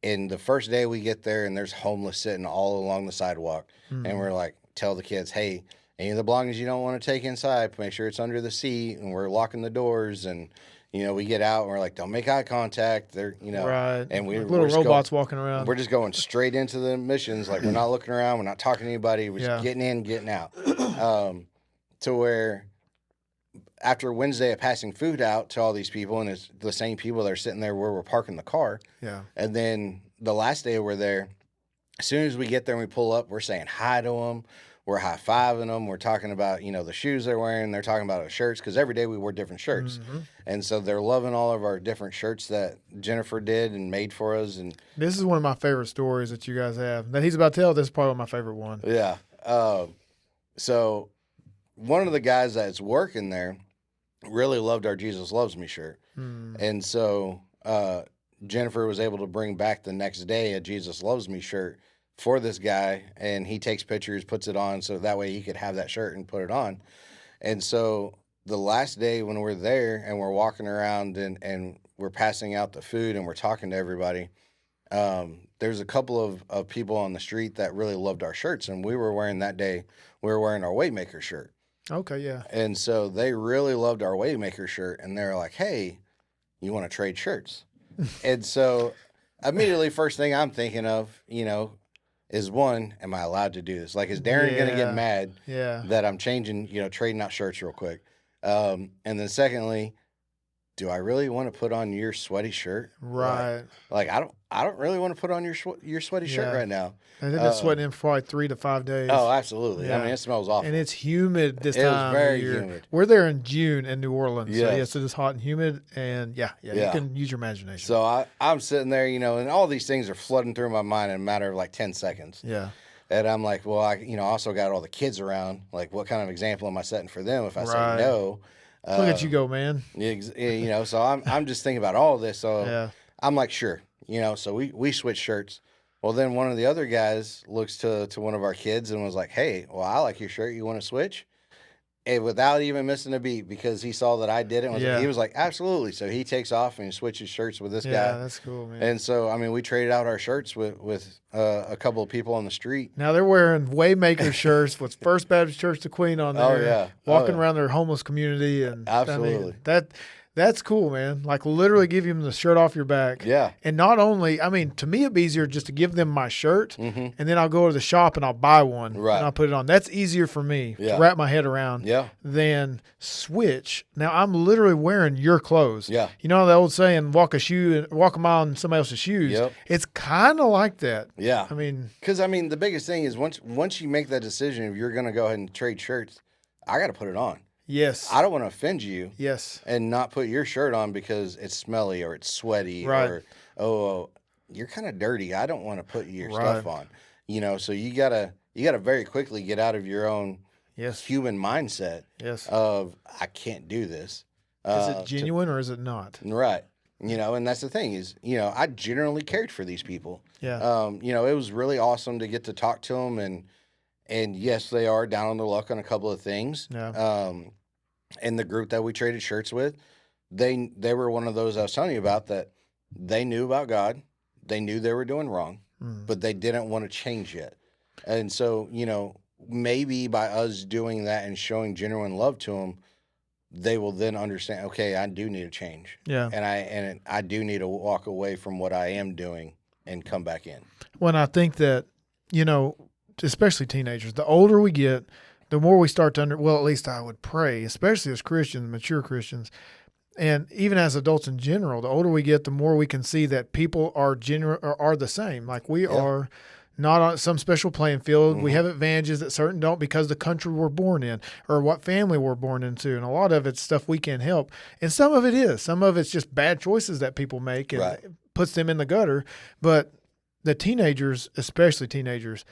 Speaker 2: and the first day we get there, and there's homeless sitting all along the sidewalk, and we're like, tell the kids, hey, any of the belongings you don't want to take inside, make sure it's under the seat, and we're locking the doors, and we get out, and we're like, don't make eye contact. They're
Speaker 1: Right.
Speaker 2: and
Speaker 1: Like
Speaker 2: we're
Speaker 1: little
Speaker 2: just
Speaker 1: robots walking around.
Speaker 2: We're just going straight into the missions, like we're not looking around, we're not talking to anybody, we're
Speaker 1: Yeah.
Speaker 2: just getting in, getting out, to where. After Wednesday of passing food out to all these people, and it's the same people that are sitting there where we're parking the car.
Speaker 1: Yeah.
Speaker 2: And then the last day we're there, as soon as we get there and we pull up, we're saying hi to them. We're high-fiving them. We're talking about, the shoes they're wearing. They're talking about our shirts, because every day we wear different shirts.
Speaker 1: Mm-hmm.
Speaker 2: And so they're loving all of our different shirts that Jennifer did and made for us. And
Speaker 1: This is one of my favorite stories that you guys have. That he's about to tell, this is probably my favorite one.
Speaker 2: yeah. So one of the guys that's working there really loved our Jesus Loves Me shirt. And so Jennifer was able to bring back the next day a Jesus Loves Me shirt for this guy, and he takes pictures, puts it on, so that way he could have that shirt and put it on. And so the last day when we're there and we're walking around and we're passing out the food and we're talking to everybody, there's a couple of people on the street that really loved our shirts, and we were wearing our Waymaker shirt.
Speaker 1: Okay, yeah.
Speaker 2: And so they really loved our Waymaker shirt, and they were like, hey, you want to trade shirts? And so immediately, first thing I'm thinking of, is one, am I allowed to do this? Like, is Darren going to
Speaker 1: Yeah.
Speaker 2: get mad
Speaker 1: Yeah.
Speaker 2: that I'm changing, trading out shirts real quick? And then secondly, do I really want to put on your sweaty shirt?
Speaker 1: Right.
Speaker 2: Like I don't really want to put on your sweaty shirt
Speaker 1: Yeah.
Speaker 2: right now.
Speaker 1: And they've been sweating in for probably 3 to 5 days.
Speaker 2: Oh, absolutely. I
Speaker 1: Yeah.
Speaker 2: mean, it smells awful.
Speaker 1: And it's humid this
Speaker 2: It was
Speaker 1: time
Speaker 2: very
Speaker 1: of year.
Speaker 2: humid.
Speaker 1: We're there in June in New Orleans. So
Speaker 2: Yes.
Speaker 1: yes, it is hot and humid. And you
Speaker 2: Yeah.
Speaker 1: can use your imagination.
Speaker 2: So I'm sitting there, and all these things are flooding through my mind in a matter of like 10 seconds.
Speaker 1: Yeah.
Speaker 2: And I'm like, well, I also got all the kids around. Like, what kind of example am I setting for them if I
Speaker 1: Right.
Speaker 2: say no?
Speaker 1: Look at you go, man.
Speaker 2: So I'm just thinking about all of this. So
Speaker 1: Yeah.
Speaker 2: I'm like, sure. So we switched shirts. Well, then one of the other guys looks to one of our kids and was like, hey, well, I like your shirt. You want to switch? And without even missing a beat, because he saw that I did it.
Speaker 1: Yeah.
Speaker 2: He was like, absolutely. So he takes off and he switches shirts with this
Speaker 1: Yeah,
Speaker 2: guy.
Speaker 1: that's cool, man.
Speaker 2: And so, I mean, we traded out our shirts with a couple of people on the street.
Speaker 1: Now they're wearing Waymaker shirts with First Baptist Church the Queen on there.
Speaker 2: Oh, yeah.
Speaker 1: Walking
Speaker 2: Oh, yeah.
Speaker 1: around their homeless community. And
Speaker 2: Absolutely.
Speaker 1: that's cool, man. Like literally give them the shirt off your back.
Speaker 2: Yeah.
Speaker 1: And not only, to me it'd be easier just to give them my shirt
Speaker 2: Mm-hmm.
Speaker 1: and then I'll go to the shop and I'll buy one.
Speaker 2: Right.
Speaker 1: And I'll put it on. That's easier for me
Speaker 2: Yeah.
Speaker 1: to wrap my head around
Speaker 2: Yeah.
Speaker 1: than switch. Now I'm literally wearing your clothes.
Speaker 2: Yeah.
Speaker 1: You know the old saying, walk a mile in somebody else's shoes.
Speaker 2: Yep.
Speaker 1: It's kind of like that.
Speaker 2: Yeah.
Speaker 1: Because
Speaker 2: Because the biggest thing is once you make that decision, if you're going to go ahead and trade shirts, I got to put it on.
Speaker 1: yes.
Speaker 2: I don't want to offend you
Speaker 1: Yes.
Speaker 2: and not put your shirt on because it's smelly or it's sweaty
Speaker 1: Right.
Speaker 2: or you're kind of dirty. I don't want to put your
Speaker 1: Right.
Speaker 2: stuff on. So you gotta very quickly get out of your own
Speaker 1: Yes.
Speaker 2: human mindset
Speaker 1: Yes.
Speaker 2: of I can't do this.
Speaker 1: Is it genuine or is it not?
Speaker 2: Right. And that's the thing is, I generally cared for these people.
Speaker 1: Yeah.
Speaker 2: It was really awesome to get to talk to them, and yes, they are down on their luck on a couple of things.
Speaker 1: Yeah.
Speaker 2: And the group that we traded shirts with, they were one of those I was telling you about that they knew about God, they knew they were doing wrong, but they didn't want to change yet. And so, maybe by us doing that and showing genuine love to them, they will then understand, okay, I do need to change.
Speaker 1: Yeah.
Speaker 2: And I do need to walk away from what I am doing and come back in.
Speaker 1: When I think that, especially teenagers, the older we get, the more we start to well, at least I would pray, especially as Christians, mature Christians, and even as adults in general, the older we get, the more we can see that people are the same. Like we are not on some special playing field. We have advantages that certain don't because the country we're born in or what family we're born into. And a lot of it's stuff we can't help. And some of it is. Some of it's just bad choices that people make and it puts them in the gutter. But the teenagers, especially teenagers,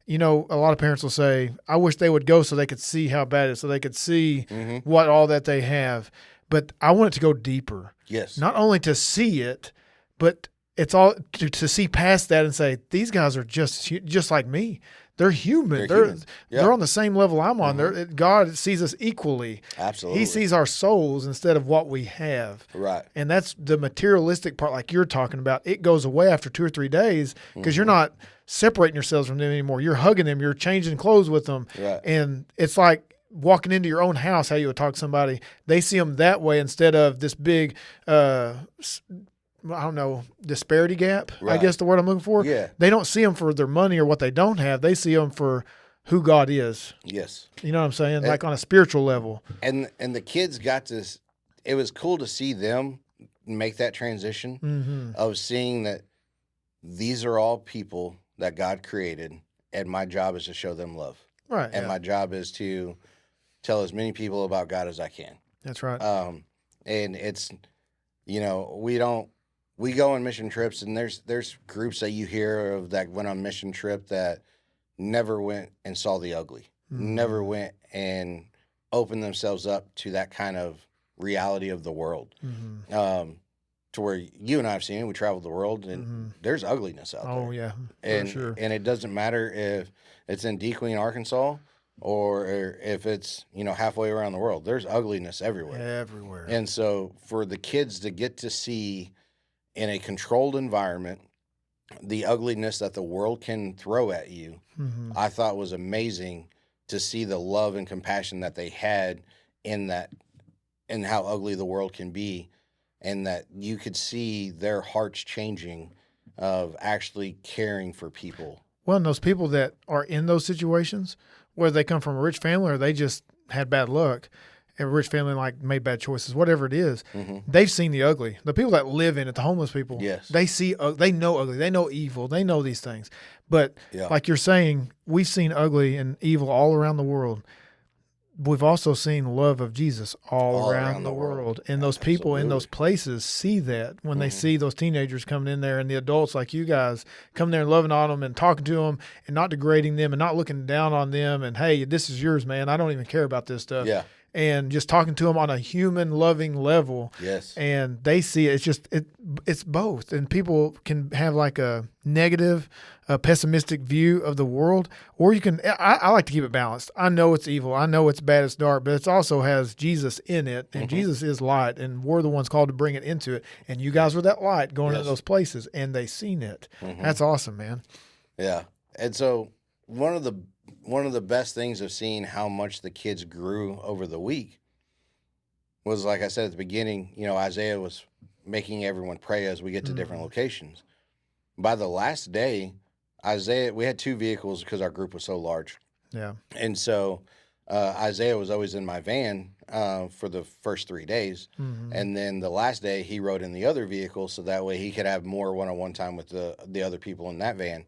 Speaker 1: a lot of parents will say, I wish they would go so they could see how bad it is, so they could see what all that they have. But I want it to go deeper.
Speaker 2: Yes.
Speaker 1: Not only to see it, but it's all to see past that and say, these guys are just like me. They're human. They're on the same level I'm on. God sees us equally.
Speaker 2: Absolutely.
Speaker 1: He sees our souls instead of what we have.
Speaker 2: Right.
Speaker 1: And that's the materialistic part like you're talking about. It goes away after 2 or 3 days because you're not separating yourselves from them anymore. You're hugging them. You're changing clothes with them.
Speaker 2: Right.
Speaker 1: And it's like walking into your own house, how you would talk to somebody. They see them that way instead of this big disparity gap, I guess the word I'm looking for.
Speaker 2: Yeah.
Speaker 1: They don't see them for their money or what they don't have. They see them for who God is.
Speaker 2: Yes.
Speaker 1: You know what I'm saying? Like on a spiritual level.
Speaker 2: And the kids got this. It was cool to see them make that transition of seeing that these are all people that God created, and my job is to show them love.
Speaker 1: Right.
Speaker 2: And my job is to tell as many people about God as I can.
Speaker 1: That's right.
Speaker 2: And it's, we go on mission trips, and there's groups that you hear of that went on mission trip that never went and saw the ugly, never went and opened themselves up to that kind of reality of the world. To where you and I have seen it, we traveled the world, and there's ugliness out there.
Speaker 1: Oh yeah,
Speaker 2: and
Speaker 1: for sure.
Speaker 2: And it doesn't matter if it's in DeQueen, Arkansas, or if it's halfway around the world. There's ugliness everywhere.
Speaker 1: Everywhere.
Speaker 2: And so for the kids to get to see in a controlled environment the ugliness that the world can throw at you, I thought was amazing to see the love and compassion that they had in that, and how ugly the world can be, and that you could see their hearts changing of actually caring for people.
Speaker 1: Well, and those people that are in those situations, whether they come from a rich family or they just had bad luck, a rich family like made bad choices, whatever it is, they've seen the ugly. The people that live in it, the homeless people, they know ugly, they know evil, they know these things. But like you're saying, we've seen ugly and evil all around the world. We've also seen love of Jesus all around the world. And those people in those places see that when they see those teenagers coming in there and the adults like you guys coming there and loving on them and talking to them and not degrading them and not looking down on them and, hey, this is yours, man. I don't even care about this stuff.
Speaker 2: Yeah.
Speaker 1: And just talking to them on a human loving level.
Speaker 2: Yes.
Speaker 1: And they see it. It's both. And people can have like a negative, pessimistic view of the world, or you can, I like to keep it balanced. I know it's evil. I know it's bad. It's dark, but it also has Jesus in it, and Jesus is light, and we're the ones called to bring it into it. And you guys were that light going into those places, and they seen it. That's awesome, man. Yeah.
Speaker 2: And so one of the best things of seeing how much the kids grew over the week was, like I said at the beginning, Isaiah was making everyone pray as we get to different locations. By the last day, Isaiah, we had 2 vehicles because our group was so large.
Speaker 1: Yeah.
Speaker 2: And so Isaiah was always in my van for the first 3 days. And then the last day he rode in the other vehicle so that way he could have more one-on-one time with the other people in that van.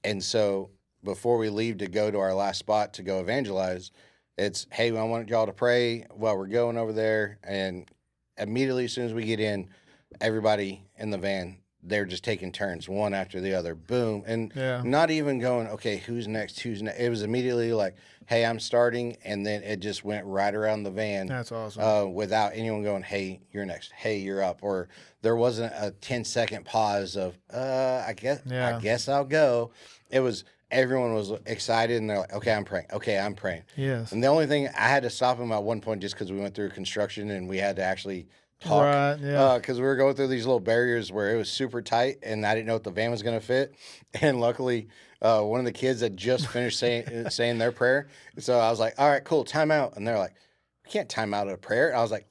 Speaker 2: And so before we leave to go to our last spot to go evangelize, it's, hey, I want y'all to pray while we're going over there. And immediately as soon as we get in, everybody in the van they're just taking turns, one after the other, boom, and
Speaker 1: Yeah.
Speaker 2: not even going, okay, who's next? It was immediately like, hey, I'm starting, and then it just went right around the van.
Speaker 1: That's awesome.
Speaker 2: Without anyone going, hey, you're next, hey, you're up, or there wasn't a 10-second pause of, I guess I'll go. It was everyone was excited, and they're like, okay, I'm praying.
Speaker 1: Yes.
Speaker 2: And the only thing I had to stop them at one point just because we went through construction and we had to actually talk,
Speaker 1: Right, yeah.
Speaker 2: because we were going through these little barriers where it was super tight, and I didn't know if the van was going to fit. And luckily, one of the kids had just finished saying their prayer, so I was like, "All right, cool, time out." And they're like, "We can't time out a prayer." I was like,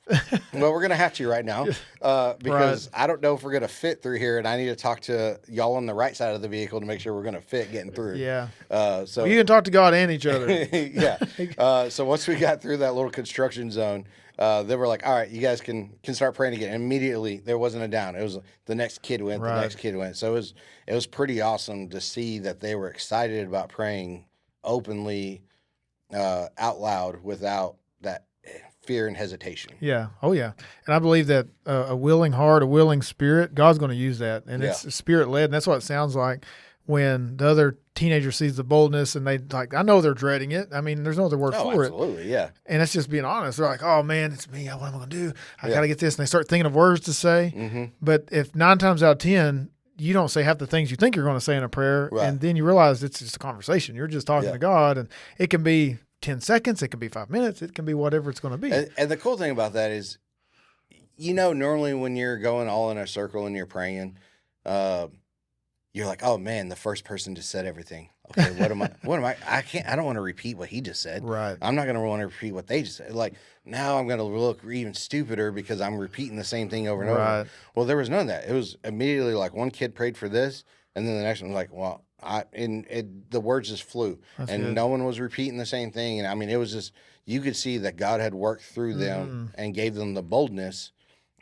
Speaker 2: "Well, we're gonna have to right now, because I don't know if we're gonna fit through here, and I need to talk to y'all on the right side of the vehicle to make sure we're gonna fit getting through."
Speaker 1: Yeah.
Speaker 2: So
Speaker 1: Well, you can talk to God and each other.
Speaker 2: yeah. So once we got through that little construction zone, they were like, "All right, you guys can start praying again." And immediately, there wasn't a down. It was the next kid went,
Speaker 1: Right.
Speaker 2: the next kid went. So it was pretty awesome to see that they were excited about praying openly, out loud, without that fear and hesitation.
Speaker 1: Yeah. Oh, yeah. And I believe that a willing heart, a willing spirit, God's going to use that. And it's spirit led. And that's what it sounds like when the other teenager sees the boldness and I know they're dreading it. I mean, there's no other word for it.
Speaker 2: Absolutely, yeah.
Speaker 1: And it's just being honest. They're like, oh, man, it's me. What am I going to do? I got to get this. And they start thinking of words to say.
Speaker 2: Mm-hmm.
Speaker 1: But if 9 times out of 10, you don't say half the things you think you're going to say in a prayer,
Speaker 2: Right.
Speaker 1: and then you realize it's just a conversation. You're just talking to God, and it can be 10 seconds, it can be 5 minutes, it can be whatever it's going to be.
Speaker 2: And the cool thing about that is, normally when you're going all in a circle and you're praying, you're like, oh man, the first person just said everything. Okay, what am I? I don't want to repeat what he just said.
Speaker 1: Right.
Speaker 2: I'm not going to want to repeat what they just said. Like, now I'm going to look even stupider because I'm repeating the same thing over and
Speaker 1: Right.
Speaker 2: over. Well, there was none of that. It was immediately like one kid prayed for this, and then the next one was like, well, the words just flew.
Speaker 1: That's
Speaker 2: and
Speaker 1: good.
Speaker 2: no one was repeating the same thing. And I mean, it was just, you could see that God had worked through them and gave them the boldness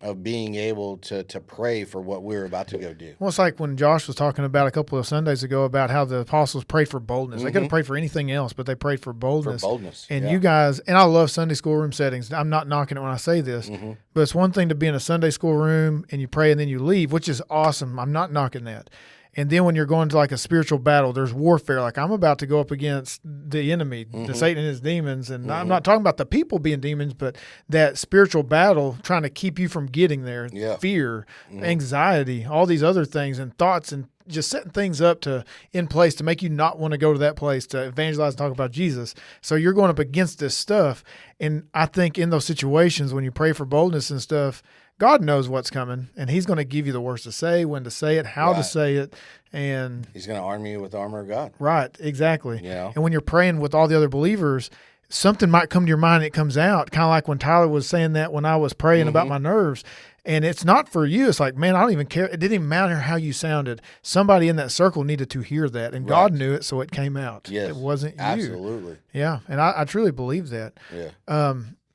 Speaker 2: of being able to pray for what we were about to go do.
Speaker 1: Well, it's like when Josh was talking about a couple of Sundays ago about how the apostles prayed for boldness. They could have prayed for anything else, but they prayed for boldness. And you guys, and I love Sunday school room settings. I'm not knocking it when I say this, but it's one thing to be in a Sunday school room and you pray and then you leave, which is awesome. I'm not knocking that. And then when you're going to like a spiritual battle, there's warfare. Like I'm about to go up against the enemy, the Satan and his demons. And I'm not talking about the people being demons, but that spiritual battle trying to keep you from getting there.
Speaker 2: Yeah.
Speaker 1: Fear, anxiety, all these other things and thoughts and just setting things up in place to make you not want to go to that place to evangelize and talk about Jesus. So you're going up against this stuff. And I think in those situations when you pray for boldness and stuff, God knows what's coming, and he's going to give you the words to say, when to say it, how to say it, and
Speaker 2: he's going to arm you with the armor of God.
Speaker 1: Right, exactly.
Speaker 2: Yeah.
Speaker 1: And when you're praying with all the other believers, something might come to your mind and it comes out, kind of like when Tyler was saying that when I was praying about my nerves. And it's not for you. It's like, man, I don't even care. It didn't even matter how you sounded. Somebody in that circle needed to hear that, and God knew it, so it came out.
Speaker 2: Yes,
Speaker 1: it wasn't you.
Speaker 2: Absolutely.
Speaker 1: Yeah, and I truly believe that.
Speaker 2: Yeah.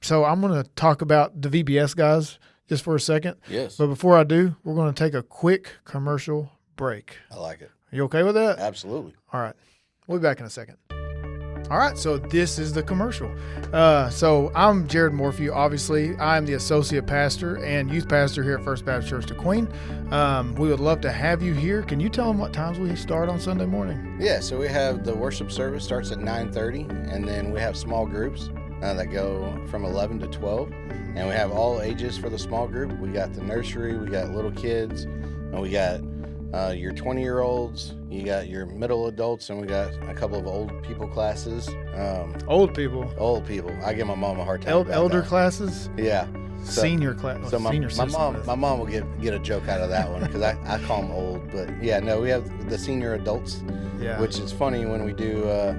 Speaker 1: So I'm going to talk about the VBS guys just for a second.
Speaker 2: Yes.
Speaker 1: But before I do, we're going to take a quick commercial break.
Speaker 2: I like it.
Speaker 1: Are you okay with that?
Speaker 2: Absolutely.
Speaker 1: All right. We'll be back in a second. All right, so this is the commercial. So I'm Jared Morphew. Obviously, I'm the associate pastor and youth pastor here at First Baptist Church DeQueen. We would love to have you here. Can you tell them what times we start on Sunday morning?
Speaker 2: Yeah, so we have the worship service starts at 9:30, and then we have small groups that go from 11 to 12, and we have all ages for the small group. We got the nursery, we got little kids, and we got your 20-year-olds, you got your middle adults, and we got a couple of old people classes.
Speaker 1: Old people.
Speaker 2: Old people. I give my mom a hard time. about
Speaker 1: Elder
Speaker 2: that.
Speaker 1: classes.
Speaker 2: Yeah.
Speaker 1: Senior class.
Speaker 2: So my
Speaker 1: senior
Speaker 2: mom will get a joke out of that one because I call them old. But yeah, no, we have the senior adults, which is funny when we do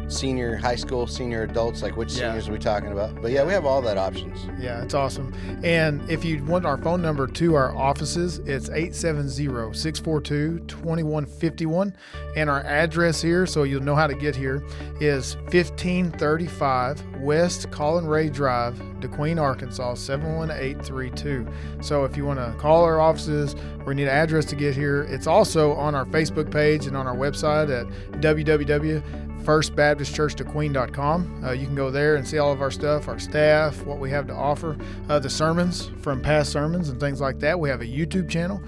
Speaker 2: senior high school, senior adults, like which seniors are we talking about? But yeah, we have all that options.
Speaker 1: Yeah, it's awesome. And if you want our phone number to our offices, it's 870-642-2151. And our address here, so you'll know how to get here, is 1535 West Colin Ray Drive, DeQueen, Arkansas, 71832. So if you want to call our offices or need an address to get here, it's also on our Facebook page and on our website at www.firstbaptistchurch.com. firstbaptistchurchtoqueen.com. You can go there and see all of our stuff, our staff, what we have to offer, the sermons from past sermons and things like that. We have a YouTube channel.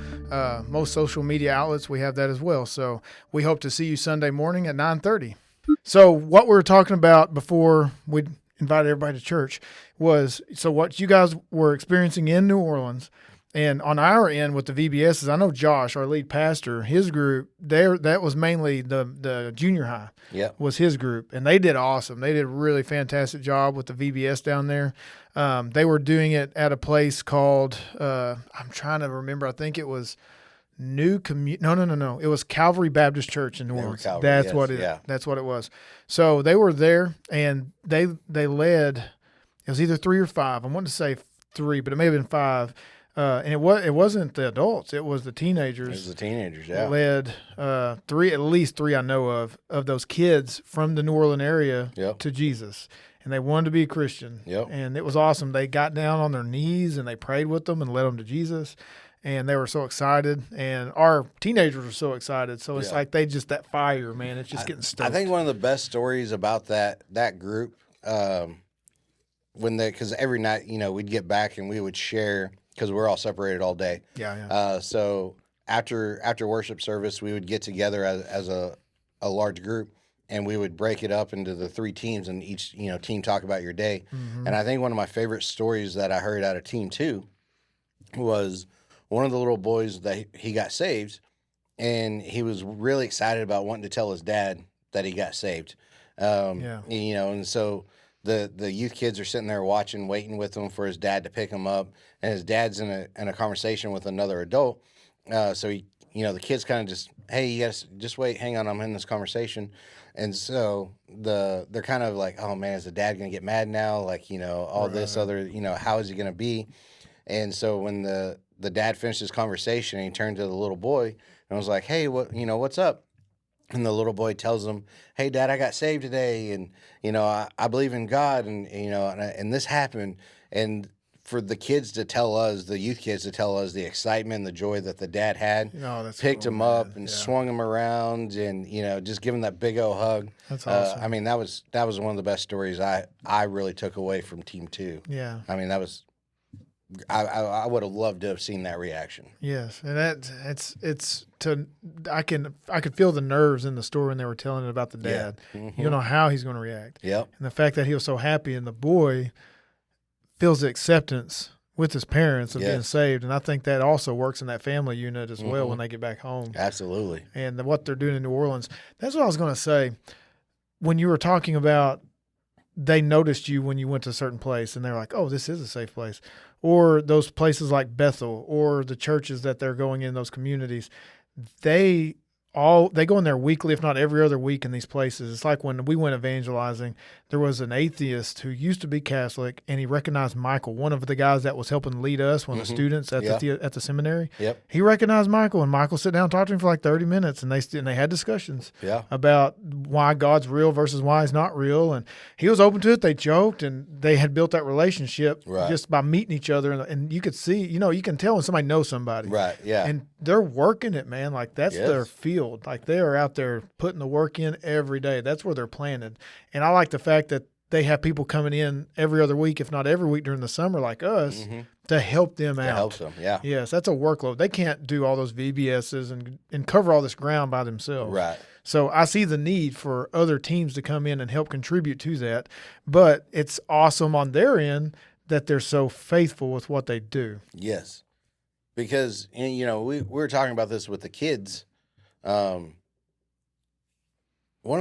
Speaker 1: Most social media outlets, we have that as well. So we hope to see you Sunday morning at 9:30. So what we were talking about before we invited everybody to church was, so what you guys were experiencing in New Orleans. And on our end with the VBSs, I know Josh, our lead pastor, his group, that was mainly the junior high.
Speaker 2: Yep.
Speaker 1: Was his group, and they did awesome. They did a really fantastic job with the VBS down there. They were doing it at a place called I'm trying to remember. I think it was No. It was Calvary Baptist Church in New Orleans. That's what it was. So they were there, and they led. It was either 3 or 5. I wanted to say 3, but it may have been 5. And it wasn't the adults; it was the teenagers.
Speaker 2: It was the teenagers, yeah.
Speaker 1: Led at least 3 I know of those kids from the New Orleans area to Jesus, and they wanted to be a Christian.
Speaker 2: Yep.
Speaker 1: And it was awesome. They got down on their knees and they prayed with them and led them to Jesus, and they were so excited. And our teenagers were so excited. So it's like that fire, man. It's just getting stoked.
Speaker 2: I think one of the best stories about that group, because every night we'd get back and we would share. Because we're all separated all day.
Speaker 1: Yeah.
Speaker 2: So after worship service, we would get together as a large group, and we would break it up into the 3 teams, and each team talk about your day. Mm-hmm. And I think one of my favorite stories that I heard out of Team 2 was one of the little boys that he got saved, and he was really excited about wanting to tell his dad that he got saved. And so. The youth kids are sitting there waiting with him for his dad to pick him up, and his dad's in a conversation with another adult. So he, the kids kind of just, hey, you guys just wait, hang on, I'm in this conversation, and so they're kind of like, oh man, is the dad gonna get mad now? Like this other, how is he gonna be? And so when the dad finished his conversation, he turned to the little boy and was like, hey, what's up? And the little boy tells him, hey, Dad, I got saved today, and, I believe in God, and this happened. And for the kids to tell us, the youth kids to tell us the excitement, the joy that the dad had, picked him up and swung him around and, just give him that big old hug.
Speaker 1: That's awesome.
Speaker 2: I mean, that was one of the best stories I really took away from Team 2.
Speaker 1: Yeah.
Speaker 2: I mean, that was... I would have loved to have seen that reaction.
Speaker 1: Yes, and I could feel the nerves in the store when they were telling it about the dad.
Speaker 2: Yeah. Mm-hmm.
Speaker 1: You don't know how he's going to react.
Speaker 2: Yep.
Speaker 1: And the fact that he was so happy, and the boy feels the acceptance with his parents of being saved, and I think that also works in that family unit as well when they get back home.
Speaker 2: Absolutely.
Speaker 1: And what they're doing in New Orleans. That's what I was going to say when you were talking about. They noticed you when you went to a certain place, and they're like, "Oh, this is a safe place." Or those places like Bethel, or the churches that they're going in those communities, they go in there weekly, if not every other week in these places. It's like when we went evangelizing, there was an atheist who used to be Catholic, and he recognized Michael, one of the guys that was helping lead us, one of the students at the seminary.
Speaker 2: Yep.
Speaker 1: He recognized Michael, and Michael sat down and talked to him for like 30 minutes, and they had discussions about why God's real versus why he's not real. And he was open to it. They joked, and they had built that relationship just by meeting each other. And you could see, you can tell when somebody knows somebody.
Speaker 2: Right, yeah.
Speaker 1: And they're working it, man. Like that's their field. Like they are out there putting the work in every day. That's where they're planted. And I like the fact that they have people coming in every other week, if not every week during the summer like us, to help them out. To
Speaker 2: help them, yeah.
Speaker 1: Yes, that's a workload. They can't do all those VBSs and cover all this ground by themselves.
Speaker 2: Right.
Speaker 1: So I see the need for other teams to come in and help contribute to that. But it's awesome on their end that they're so faithful with what they do.
Speaker 2: Yes. Because, we were talking about this with the kids. One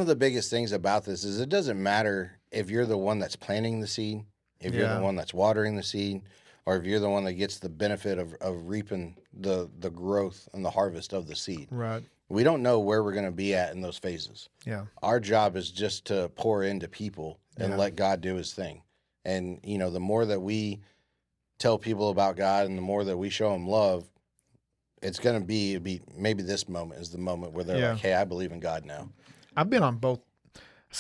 Speaker 2: of the biggest things about this is it doesn't matter if you're the one that's planting the seed, if you're the one that's watering the seed, or if you're the one that gets the benefit of reaping the growth and the harvest of the seed.
Speaker 1: Right.
Speaker 2: We don't know where we're going to be at in those phases.
Speaker 1: Yeah.
Speaker 2: Our job is just to pour into people and let God do his thing. And, the more that we tell people about God and the more that we show them love, it's going to be maybe this moment is the moment where they're like, hey, I believe in God now.
Speaker 1: I've been on both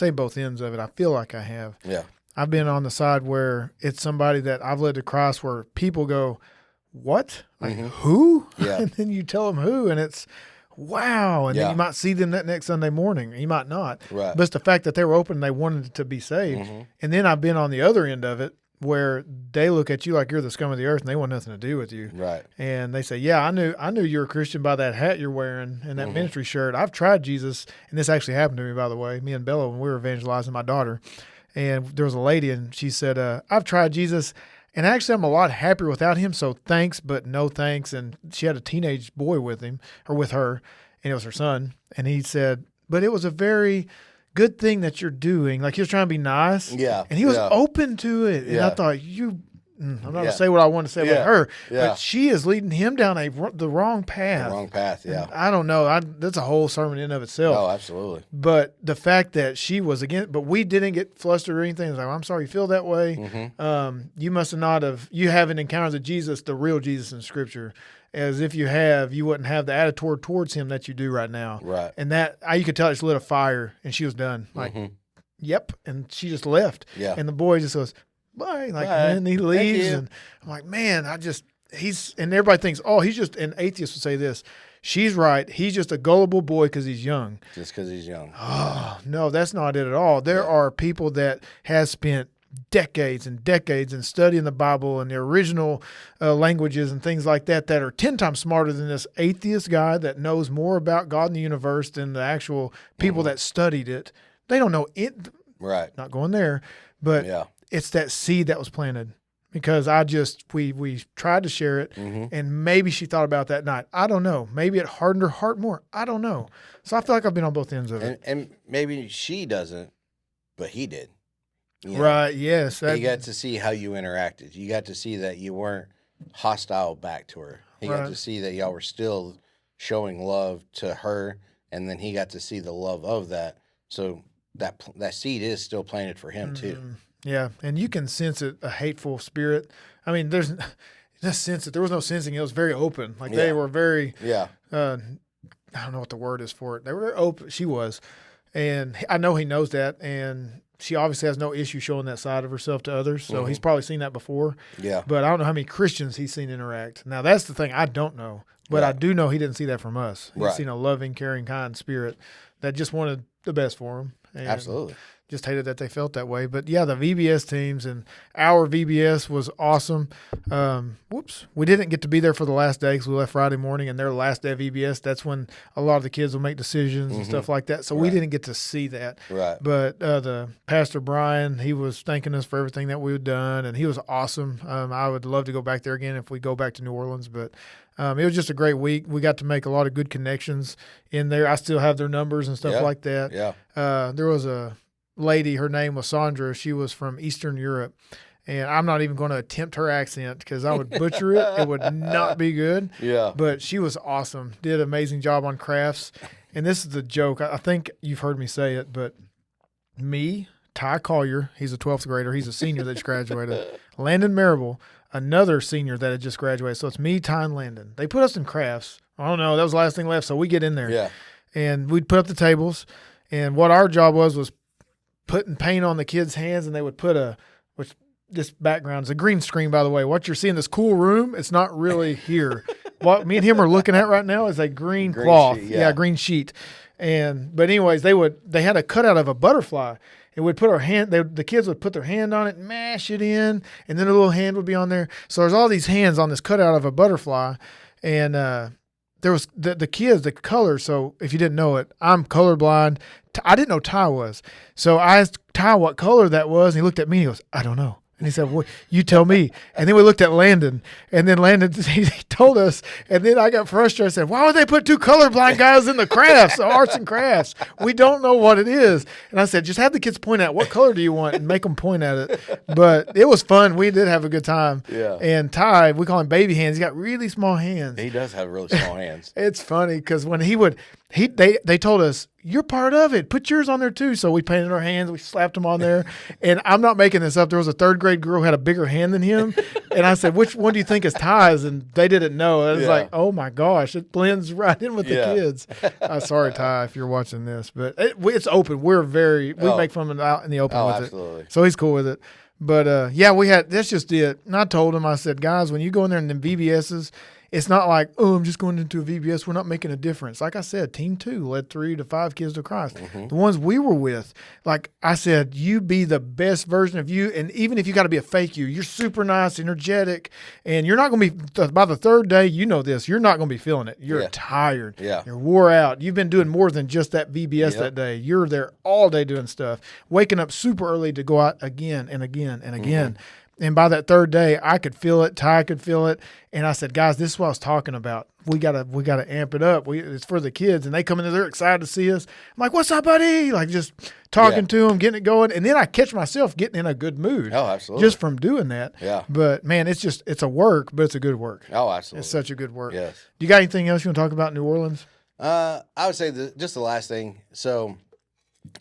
Speaker 1: ends of it. I feel like I have.
Speaker 2: Yeah.
Speaker 1: I've been on the side where it's somebody that I've led to Christ where people go, what? Like, who?
Speaker 2: Yeah.
Speaker 1: And then you tell them who, and it's, wow. And then
Speaker 2: Yeah.
Speaker 1: you might see them that next Sunday morning. You might not.
Speaker 2: Right.
Speaker 1: But it's the fact that they were open and they wanted to be saved.
Speaker 2: Mhm.
Speaker 1: And then I've been on the other end of it where they look at you like you're the scum of the earth and they want nothing to do with you.
Speaker 2: Right.
Speaker 1: And they say, yeah, I knew you were a Christian by that hat you're wearing and that ministry shirt. I've tried Jesus. And this actually happened to me, by the way, me and Bella, when we were evangelizing my daughter. And there was a lady and she said, I've tried Jesus. And actually, I'm a lot happier without him. So thanks, but no thanks. And she had a teenage boy with him or with her, and it was her son. And he said, but it was a very good thing that you're doing. Like he was trying to be nice.
Speaker 2: Yeah.
Speaker 1: And he was
Speaker 2: yeah.
Speaker 1: open to it. And I
Speaker 2: Yeah.
Speaker 1: thought, I'm not going
Speaker 2: Yeah.
Speaker 1: to say what I want to say about her,
Speaker 2: Yeah.
Speaker 1: but she is leading him down the wrong path.
Speaker 2: The wrong path. Yeah.
Speaker 1: And I don't know. That's a whole sermon in and of itself.
Speaker 2: Oh, absolutely.
Speaker 1: But the fact that she was against, but we didn't get flustered or anything. It was like, I'm sorry you feel that way.
Speaker 2: Mm-hmm.
Speaker 1: You must have not have, you haven't encountered the Jesus, the real Jesus in Scripture. As if you have, you wouldn't have the attitude towards him that you do right now.
Speaker 2: Right.
Speaker 1: And that, you could tell it's lit a fire and she was done. Like, yep. And she just left.
Speaker 2: Yeah.
Speaker 1: And the boy just goes, bye. Like,
Speaker 2: Bye.
Speaker 1: and he leaves.
Speaker 2: you.
Speaker 1: And I'm like, man, and everybody thinks, oh, he's just, an atheist would say this. She's right. He's just a gullible boy because he's young.
Speaker 2: Just because he's young.
Speaker 1: Oh, no, that's not it at all. There are people that have spent decades and decades in studying the Bible and the original languages and things like that are 10 times smarter than this atheist guy that knows more about God and the universe than the actual people that studied it. They don't know it.
Speaker 2: Right.
Speaker 1: Not going there, but
Speaker 2: Yeah.
Speaker 1: it's that seed that was planted. Because we tried to share it,
Speaker 2: Mm-hmm.
Speaker 1: and maybe she thought about that night. I don't know. Maybe it hardened her heart more. I don't know. So I feel like I've been on both ends of it.
Speaker 2: And maybe she doesn't, but he did. You know?
Speaker 1: Right, yes.
Speaker 2: You got to see how you interacted. You got to see that you weren't hostile back to her. He got
Speaker 1: Right.
Speaker 2: to see that y'all were still showing love to her, and then he got to see the love of that. So that seed is still planted for him too.
Speaker 1: Yeah, and you can sense it, a hateful spirit. I mean, there's just sense it. There was no sensing. It was very open. Like they
Speaker 2: Yeah.
Speaker 1: were very,
Speaker 2: Yeah.
Speaker 1: I don't know what the word is for it. They were very open. She was. And I know he knows that. And she obviously has no issue showing that side of herself to others. So he's probably seen that before.
Speaker 2: Yeah.
Speaker 1: But I don't know how many Christians he's seen interact. Now, that's the thing I don't know. But I
Speaker 2: Right.
Speaker 1: do know he didn't see that from us. He's
Speaker 2: Right.
Speaker 1: seen a loving, caring, kind spirit that just wanted the best for him. And
Speaker 2: Absolutely.
Speaker 1: just hated that they felt that way. But yeah, the VBS teams and our VBS was awesome. We didn't get to be there for the last day because we left Friday morning, and their last day of VBS, that's when a lot of the kids will make decisions and stuff like that. So we
Speaker 2: Right.
Speaker 1: didn't get to see that.
Speaker 2: Right.
Speaker 1: But the Pastor Brian, he was thanking us for everything that we've done, and he was awesome. I would love to go back there again if we go back to New Orleans, but it was just a great week. We got to make a lot of good connections in there. I still have their numbers and stuff
Speaker 2: Yeah.
Speaker 1: like that.
Speaker 2: Yeah.
Speaker 1: There was a lady, her name was Sandra. She was from Eastern Europe. And I'm not even going to attempt her accent because I would butcher it. It would not be good.
Speaker 2: Yeah.
Speaker 1: But she was awesome. Did an amazing job on crafts. And this is the joke. I think you've heard me say it, but me, Ty Collier, he's a 12th grader. He's a senior that just graduated. Landon Marable, another senior that had just graduated. So it's me, Ty, and Landon. They put us in crafts. I don't know. That was the last thing left. So we get in there.
Speaker 2: Yeah.
Speaker 1: And we'd put up the tables. And what our job was putting paint on the kids' hands, and they would put this background is a green screen, by the way. What you're seeing, this cool room, it's not really here. What me and him are looking at right now is a green cloth.
Speaker 2: Sheet, yeah.
Speaker 1: Green sheet. But anyways, they had a cutout of a butterfly. It would put the kids would put their hand on it, mash it in, and then a little hand would be on there. So there's all these hands on this cutout of a butterfly. And there was the kids, the colors. So if you didn't know it, I'm colorblind. I didn't know Ty was. So I asked Ty what color that was, and he looked at me and he goes, I don't know. And he said, well, you tell me. And then we looked at Landon, and then Landon, he told us, and then I got frustrated. I said, why would they put two colorblind guys in the crafts, the arts and crafts? We don't know what it is. And I said, just have the kids point out, what color do you want, and make them point at it. But it was fun. We did have a good time.
Speaker 2: Yeah.
Speaker 1: And Ty, we call him baby hands. He's got really small hands.
Speaker 2: He does have really small hands.
Speaker 1: It's funny because when they told us, you're part of it. Put yours on there too. So we painted our hands. We slapped them on there. And I'm not making this up. There was a third grade girl who had a bigger hand than him. And I said, which one do you think is Ty's? And they didn't know. I was
Speaker 2: Yeah.
Speaker 1: like, oh my gosh, it blends right in with the
Speaker 2: Yeah.
Speaker 1: kids. Sorry, Ty, if you're watching this. But it's open. We make fun of him out in the open
Speaker 2: Oh,
Speaker 1: with
Speaker 2: absolutely.
Speaker 1: it. So he's cool with it. But that's just it. And I told him, I said, guys, when you go in there in the VBSs, it's not like, oh, I'm just going into a VBS. We're not making a difference. Like I said, Team 2 led 3 to 5 kids to Christ. The ones we were with, like I said, you be the best version of you. And even if you got to be a fake you're super nice, energetic, and you're not going to be, by the third day, you know this, you're not going to be feeling it. You're tired.
Speaker 2: Yeah.
Speaker 1: You're wore out. You've been doing more than just that VBS that day. You're there all day doing stuff, waking up super early to go out again and again and again. And by that third day, I could feel it. Ty could feel it. And I said, guys, this is what I was talking about. We gotta amp it up. It's for the kids. And they come in there, they're excited to see us. I'm like, what's up, buddy? Like just talking to them, getting it going. And then I catch myself getting in a good mood.
Speaker 2: Oh, absolutely.
Speaker 1: Just from doing that.
Speaker 2: Yeah.
Speaker 1: But man, it's a work, but it's a good work.
Speaker 2: Oh, absolutely.
Speaker 1: It's such a good work.
Speaker 2: Yes.
Speaker 1: Do you got anything else you want to talk about in New Orleans?
Speaker 2: I would say just the last thing. So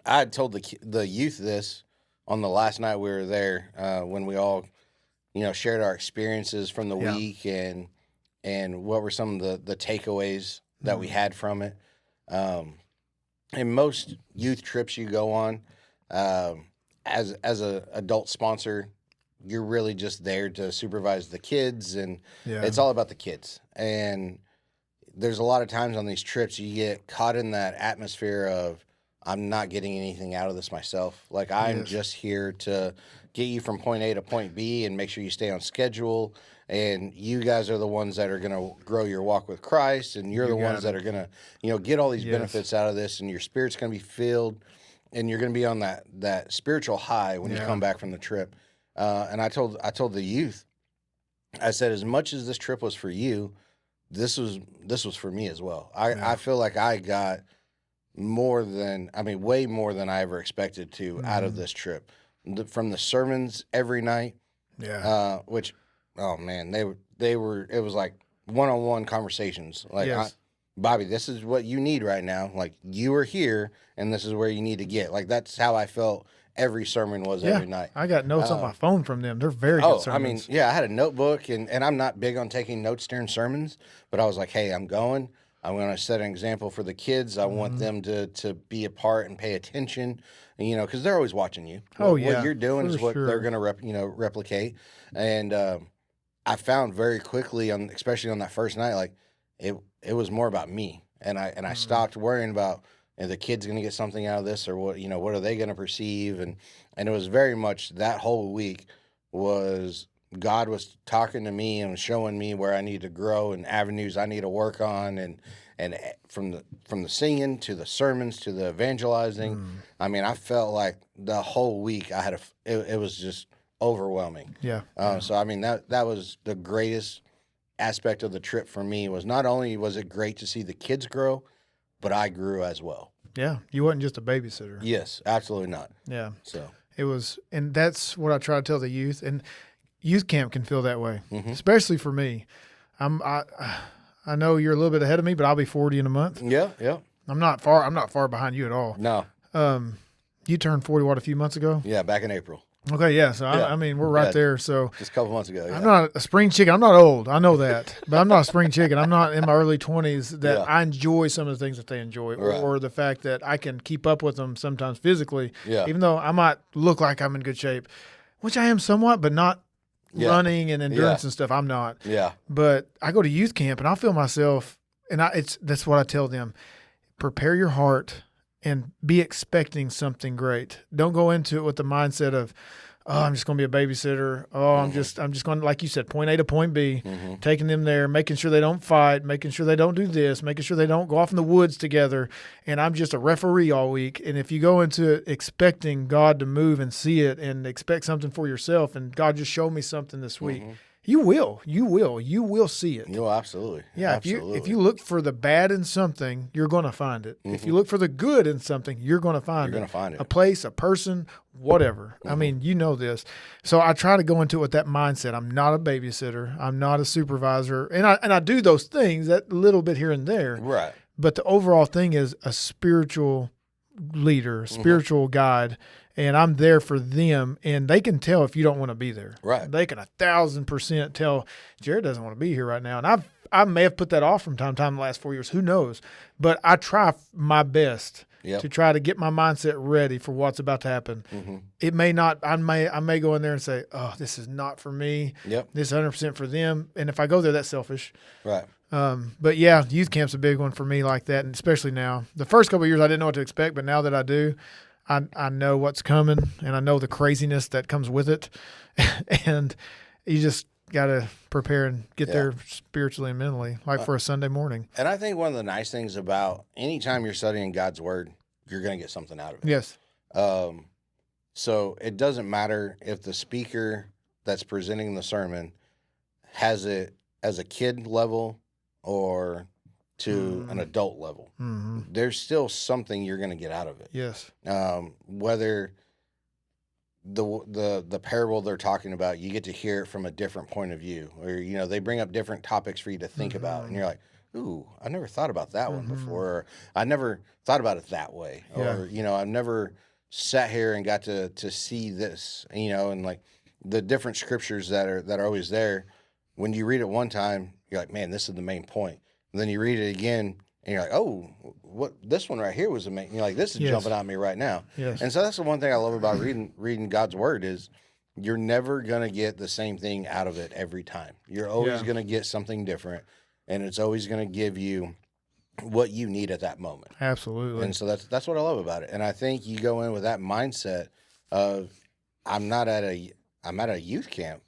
Speaker 2: I had told the youth this on the last night we were there when we all, shared our experiences from the week and what were some of the takeaways that we had from it. In most youth trips you go on, as a adult sponsor, you're really just there to supervise the kids, and it's all about the kids. And there's a lot of times on these trips you get caught in that atmosphere of, I'm not getting anything out of this myself. Like, I'm just here to get you from point A to point B and make sure you stay on schedule. And you guys are the ones that are going to grow your walk with Christ. And you're the ones that are going to, get all these benefits out of this. And your spirit's going to be filled. And you're going to be on that spiritual high when you come back from the trip. And I told the youth, I said, as much as this trip was for you, this was for me as well. I feel like I got way more than I ever expected to out of this trip. From the sermons every night, which, oh man, they were. It was like one-on-one conversations. Like, Bobby, this is what you need right now. Like, you are here, and this is where you need to get. Like, that's how I felt every sermon was every night.
Speaker 1: I got notes on my phone from them. They're very good sermons.
Speaker 2: I had a notebook, and I'm not big on taking notes during sermons, but I was like, hey, I'm going to set an example for the kids. I want them to be a part and pay attention, because they're always watching you. What you're doing is what they're going to replicate. And I found very quickly, especially on that first night, like it was more about me, and I stopped worrying about, are the kids going to get something out of this, or what are they going to perceive, and it was very much that whole week was God was talking to me and showing me where I need to grow and avenues I need to work on, and from the singing to the sermons to the evangelizing. I mean, I felt like the whole week it was just overwhelming. So I mean, that was the greatest aspect of the trip for me. Was not only was it great to see the kids grow, but I grew as well.
Speaker 1: Yeah, you wasn't just a babysitter.
Speaker 2: Yes, absolutely not.
Speaker 1: Yeah.
Speaker 2: So
Speaker 1: it was, and that's what I try to tell the youth. And youth camp can feel that way, especially for me. I know you're a little bit ahead of me, but I'll be 40 in a month.
Speaker 2: Yeah.
Speaker 1: I'm not far behind you at all.
Speaker 2: No.
Speaker 1: You turned 40 a few months ago?
Speaker 2: Yeah, back in April.
Speaker 1: Okay, yeah. So I mean, we're right there. So
Speaker 2: just a couple months ago. Yeah.
Speaker 1: I'm not a spring chicken. I'm not old. I know that, but I'm not a spring chicken. I'm not in my early 20s that I enjoy some of the things that they enjoy, or the fact that I can keep up with them sometimes physically. Yeah. Even though I might look like I'm in good shape, which I am somewhat, but not running and endurance and stuff. I'm not.
Speaker 2: Yeah.
Speaker 1: But I go to youth camp and I feel myself, and that's what I tell them: prepare your heart and be expecting something great. Don't go into it with the mindset of, oh, I'm just going to be a babysitter. Oh, I'm just going to, like you said, point A to point B, taking them there, making sure they don't fight, making sure they don't do this, making sure they don't go off in the woods together. And I'm just a referee all week. And if you go into it expecting God to move and see it and expect something for yourself, and God just showed me something this week, you will see it.
Speaker 2: No, absolutely.
Speaker 1: Yeah.
Speaker 2: Absolutely.
Speaker 1: If you look for the bad in something, you're going to find it. If you look for the good in something, you're going to find it.
Speaker 2: You're going to find it.
Speaker 1: A place, a person, whatever. I mean, you know this. So I try to go into it with that mindset. I'm not a babysitter. I'm not a supervisor. And I do those things, that little bit here and there.
Speaker 2: Right.
Speaker 1: But the overall thing is a spiritual leader, spiritual guide. And I'm there for them, and they can tell if you don't want to be there.
Speaker 2: Right.
Speaker 1: They can 1,000% tell Jared doesn't want to be here right now. And I may have put that off from time to time the last 4 years. Who knows? But I try my best to try to get my mindset ready for what's about to happen. It may not. I may go in there and say, "Oh, this is not for me. This is 100% for them." And if I go there, that's selfish.
Speaker 2: Right.
Speaker 1: But yeah, youth camp's a big one for me like that, and especially now. The first couple of years I didn't know what to expect, but now that I do, I know what's coming, and I know the craziness that comes with it, and you just got to prepare and get there spiritually and mentally, like for a Sunday morning.
Speaker 2: And I think one of the nice things about anytime you're studying God's word, you're going to get something out of it.
Speaker 1: Yes.
Speaker 2: So it doesn't matter if the speaker that's presenting the sermon has it as a kid level or to an adult level. There's still something you're going to get out of it.
Speaker 1: Yes.
Speaker 2: Whether the parable they're talking about, you get to hear it from a different point of view, or they bring up different topics for you to think about, and you're like, ooh, I never thought about that one before, or I never thought about it that way, or I've never sat here and got to see this, and like the different scriptures that are always there. When you read it one time, you're like, man, this is the main point. And then you read it again, and you're like, oh, what this one right here was amazing. You're like, this is jumping out at me right now.
Speaker 1: Yes.
Speaker 2: And so that's the one thing I love about reading God's word is you're never going to get the same thing out of it every time. You're always going to get something different, and it's always going to give you what you need at that moment.
Speaker 1: Absolutely.
Speaker 2: And so that's what I love about it. And I think you go in with that mindset of I'm at a youth camp,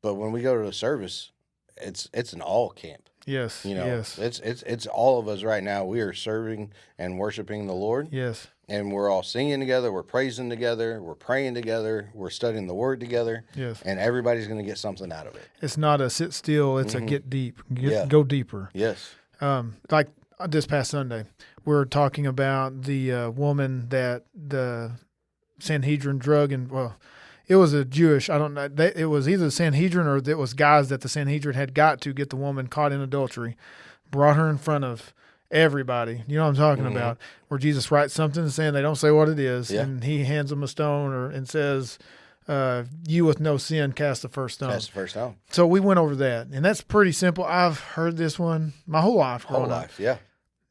Speaker 2: but when we go to the service, it's an all camp.
Speaker 1: Yes. Yes.
Speaker 2: It's all of us right now. We are serving and worshiping the Lord.
Speaker 1: Yes.
Speaker 2: And we're all singing together. We're praising together. We're praying together. We're studying the Word together.
Speaker 1: Yes.
Speaker 2: And everybody's going to get something out of it.
Speaker 1: It's not a sit still. It's a get deep. Go deeper.
Speaker 2: Yes.
Speaker 1: Like this past Sunday, we were talking about the woman that the Sanhedrin drug, and it was a Jewish, I don't know, it was either the Sanhedrin or it was guys that the Sanhedrin had got to get the woman caught in adultery, brought her in front of everybody. You know what I'm talking about? Where Jesus writes something saying they don't say what it is, and he hands them a stone and says, you with no sin cast the first stone.
Speaker 2: Cast the first stone.
Speaker 1: So we went over that, and that's pretty simple. I've heard this one my whole life.
Speaker 2: Yeah.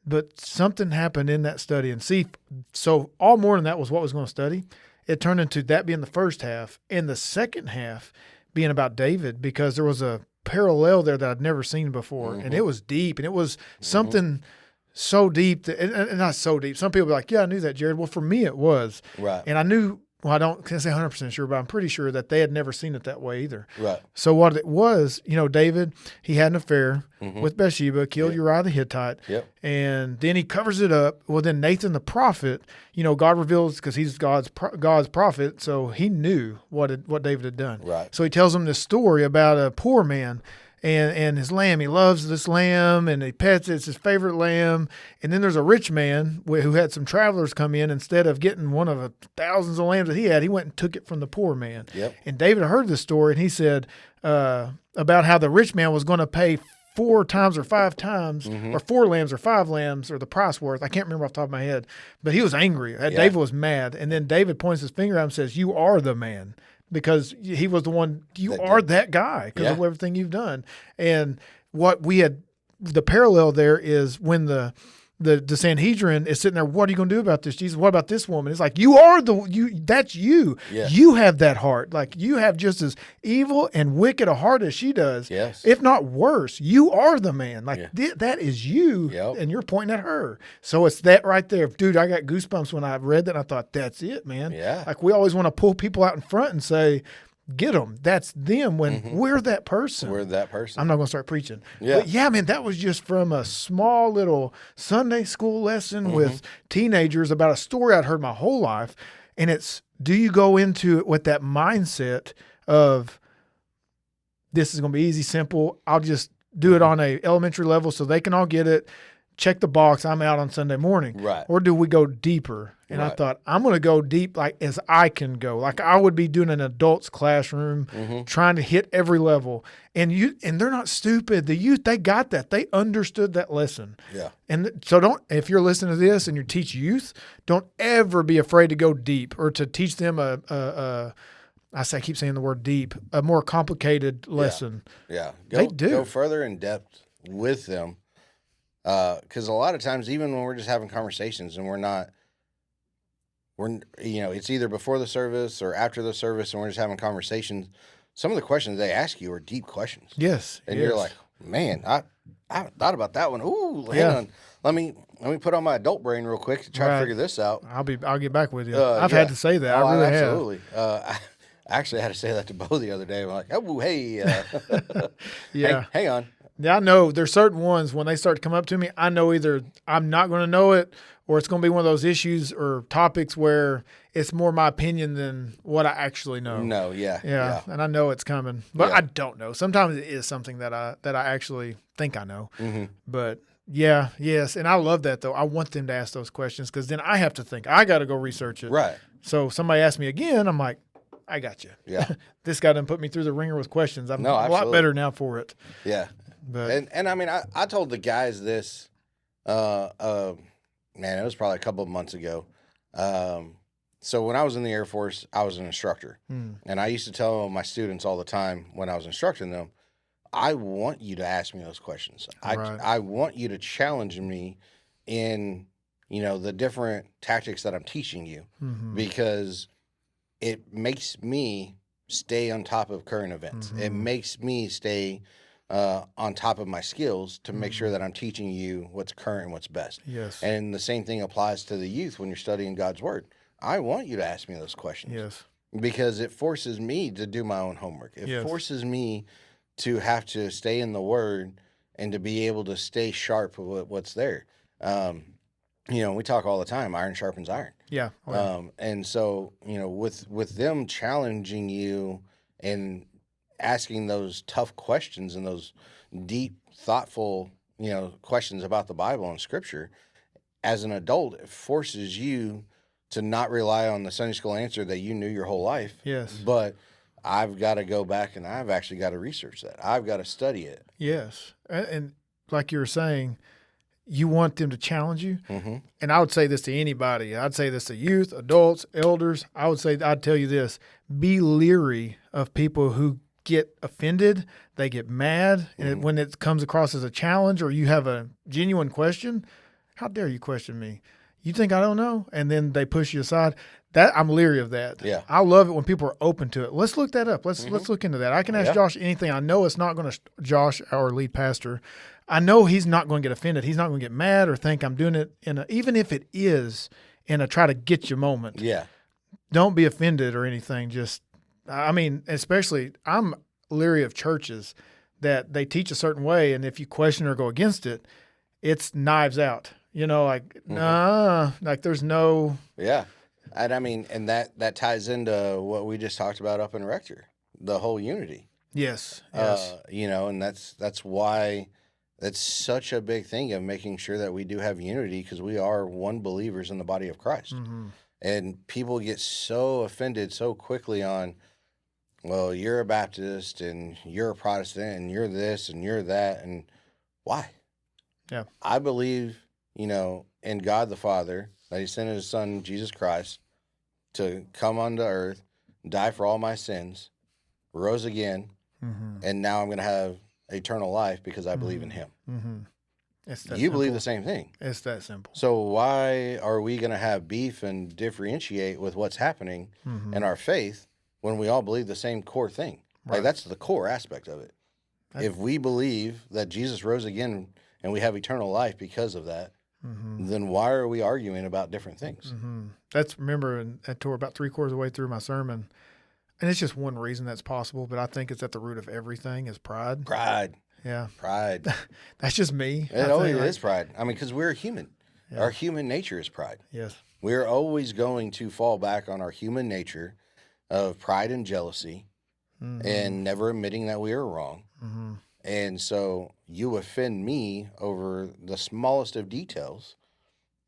Speaker 1: But something happened in that study, and so all morning that was what I was going to study. It turned into that being the first half, and the second half being about David, because there was a parallel there that I'd never seen before, and it was deep, and it was something so deep that, and not so deep. Some people be like, "Yeah, I knew that, Jared." Well, for me, it was,
Speaker 2: right.
Speaker 1: And I knew. Well, I can't say 100% sure, but I'm pretty sure that they had never seen it that way either.
Speaker 2: Right.
Speaker 1: So what it was, David, he had an affair with Bathsheba, killed Uriah the Hittite, and then he covers it up. Well, then Nathan the prophet, God reveals, because he's God's prophet, so he knew what David had done.
Speaker 2: Right.
Speaker 1: So he tells him this story about a poor man and his lamb. He loves this lamb, and he pets it. It's his favorite lamb. And then there's a rich man who had some travelers come in. Instead of getting one of the thousands of lambs that he had, he went and took it from the poor man.
Speaker 2: Yep.
Speaker 1: And David heard this story, and he said about how the rich man was going to pay 4 times or 5 times, or 4 lambs or 5 lambs, or the price worth. I can't remember off the top of my head. But he was angry. David was mad. And then David points his finger at him and says, "You are the man." Because he was the one, you are that guy because of everything you've done. And what we had, the parallel there is when the Sanhedrin is sitting there, what are you going to do about this, Jesus? What about this woman? It's like, that's you.
Speaker 2: Yeah.
Speaker 1: You have that heart. Like, you have just as evil and wicked a heart as she does.
Speaker 2: Yes.
Speaker 1: If not worse. You are the man. Like, that is you, and you're pointing at her. So it's that right there. Dude, I got goosebumps when I read that. I thought, that's it, man.
Speaker 2: Yeah.
Speaker 1: Like, we always want to pull people out in front and say, get them. That's them when we're that person.
Speaker 2: We're that person.
Speaker 1: I'm not going to start preaching.
Speaker 2: Yeah.
Speaker 1: But yeah, man, that was just from a small little Sunday school lesson with teenagers about a story I'd heard my whole life. And it's, do you go into it with that mindset of this is going to be easy, simple. I'll just do it on a elementary level so they can all get it. Check the box. I'm out on Sunday morning.
Speaker 2: Right.
Speaker 1: Or do we go deeper? And I thought, I'm going to go deep like as I can go. Like I would be doing an adult's classroom, trying to hit every level. And they're not stupid. The youth, they got that. They understood that lesson.
Speaker 2: Yeah.
Speaker 1: And so if you're listening to this and you teach youth, don't ever be afraid to go deep or to teach them I keep saying the word deep, a more complicated lesson.
Speaker 2: Yeah.
Speaker 1: They do.
Speaker 2: Go further in depth with them. Because a lot of times, even when we're just having conversations and it's either before the service or after the service and we're just having conversations, some of the questions they ask you are deep questions.
Speaker 1: Yes.
Speaker 2: And you're like, man, I haven't thought about that one. Ooh, hang on. Let me put on my adult brain real quick to try to figure this out.
Speaker 1: I'll get back with you. I've had to say that. I really
Speaker 2: absolutely. I actually had to say that to Bo the other day. I'm like, oh, hey.
Speaker 1: Yeah.
Speaker 2: Hang on.
Speaker 1: Yeah, I know there's certain ones when they start to come up to me, I know either I'm not going to know it or it's going to be one of those issues or topics where it's more my opinion than what I actually know.
Speaker 2: No, yeah.
Speaker 1: And I know it's coming, but
Speaker 2: Yeah.
Speaker 1: I don't know. Sometimes it is something that I actually think I know.
Speaker 2: Mm-hmm.
Speaker 1: But yes, and I love that though. I want them to ask those questions because then I have to think. I got to go research it.
Speaker 2: Right.
Speaker 1: So somebody asks me again, I'm like, I got you.
Speaker 2: Yeah.
Speaker 1: This guy done put me through the ringer with questions. I'm a lot
Speaker 2: absolutely.
Speaker 1: better now for it.
Speaker 2: Yeah.
Speaker 1: But
Speaker 2: And I mean, I told the guys this, man, it was probably a couple of months ago. So when I was in the Air Force, I was an instructor. And I used to tell my students all the time when I was instructing them, I want you to ask me those questions.
Speaker 1: Right.
Speaker 2: I want you to challenge me in, the different tactics that I'm teaching you because it makes me stay on top of current events. It makes me stay on top of my skills to make sure that I'm teaching you what's current and what's best.
Speaker 1: Yes.
Speaker 2: And the same thing applies to the youth when you're studying God's Word. I want you to ask me those questions.
Speaker 1: Yes.
Speaker 2: Because it forces me to do my own homework. It forces me to have to stay in the Word and to be able to stay sharp with what's there. We talk all the time, iron sharpens iron.
Speaker 1: Yeah.
Speaker 2: And so, with them challenging you and asking those tough questions and those deep, thoughtful, questions about the Bible and Scripture, as an adult, it forces you to not rely on the Sunday school answer that you knew your whole life.
Speaker 1: Yes.
Speaker 2: But I've got to go back and I've actually got to research that. I've got to study it.
Speaker 1: Yes. And like you were saying, you want them to challenge you.
Speaker 2: Mm-hmm.
Speaker 1: And I would say this to anybody. I'd say this to youth, adults, elders. I'd tell you this. Be leery of people who get offended. They get mad. And when it comes across as a challenge or you have a genuine question, how dare you question me? You think I don't know? And then they push you aside. That I'm leery of that.
Speaker 2: Yeah.
Speaker 1: I love it when people are open to it. Let's look that up. Let's look into that. I can ask Josh anything. I know it's not going to, Josh, our lead pastor, I know he's not going to get offended. He's not going to get mad or think I'm doing it even if it is in a try to get you moment.
Speaker 2: Yeah.
Speaker 1: Don't be offended or anything. Especially I'm leery of churches that they teach a certain way. And if you question or go against it, it's knives out. There's no.
Speaker 2: Yeah. And that ties into what we just talked about up in Rector, the whole unity.
Speaker 1: Yes.
Speaker 2: And that's why it's such a big thing of making sure that we do have unity because we are one believers in the body of Christ.
Speaker 1: Mm-hmm.
Speaker 2: And people get so offended so quickly on, well, you're a Baptist and you're a Protestant and you're this and you're that. And why?
Speaker 1: Yeah.
Speaker 2: I believe, in God the Father, that he sent his son, Jesus Christ, to come onto earth, die for all my sins, rose again, and now I'm going to have eternal life because I believe in him.
Speaker 1: Mm-hmm.
Speaker 2: You believe the same thing.
Speaker 1: It's that simple.
Speaker 2: So why are we going to have beef and differentiate with what's happening in our faith when we all believe the same core thing?
Speaker 1: Right.
Speaker 2: Like that's the core aspect of it. If we believe that Jesus rose again and we have eternal life because of that, then why are we arguing about different things?
Speaker 1: Remember, I tore about 3/4 of the way through my sermon, and it's just one reason that's possible, but I think it's at the root of everything is pride.
Speaker 2: Pride.
Speaker 1: Yeah.
Speaker 2: Pride.
Speaker 1: That's just me.
Speaker 2: It always is pride. I mean, because we're human.
Speaker 1: Yeah.
Speaker 2: Our human nature is pride.
Speaker 1: Yes.
Speaker 2: We're always going to fall back on our human nature of pride and jealousy and never admitting that we are wrong. And so you offend me over the smallest of details,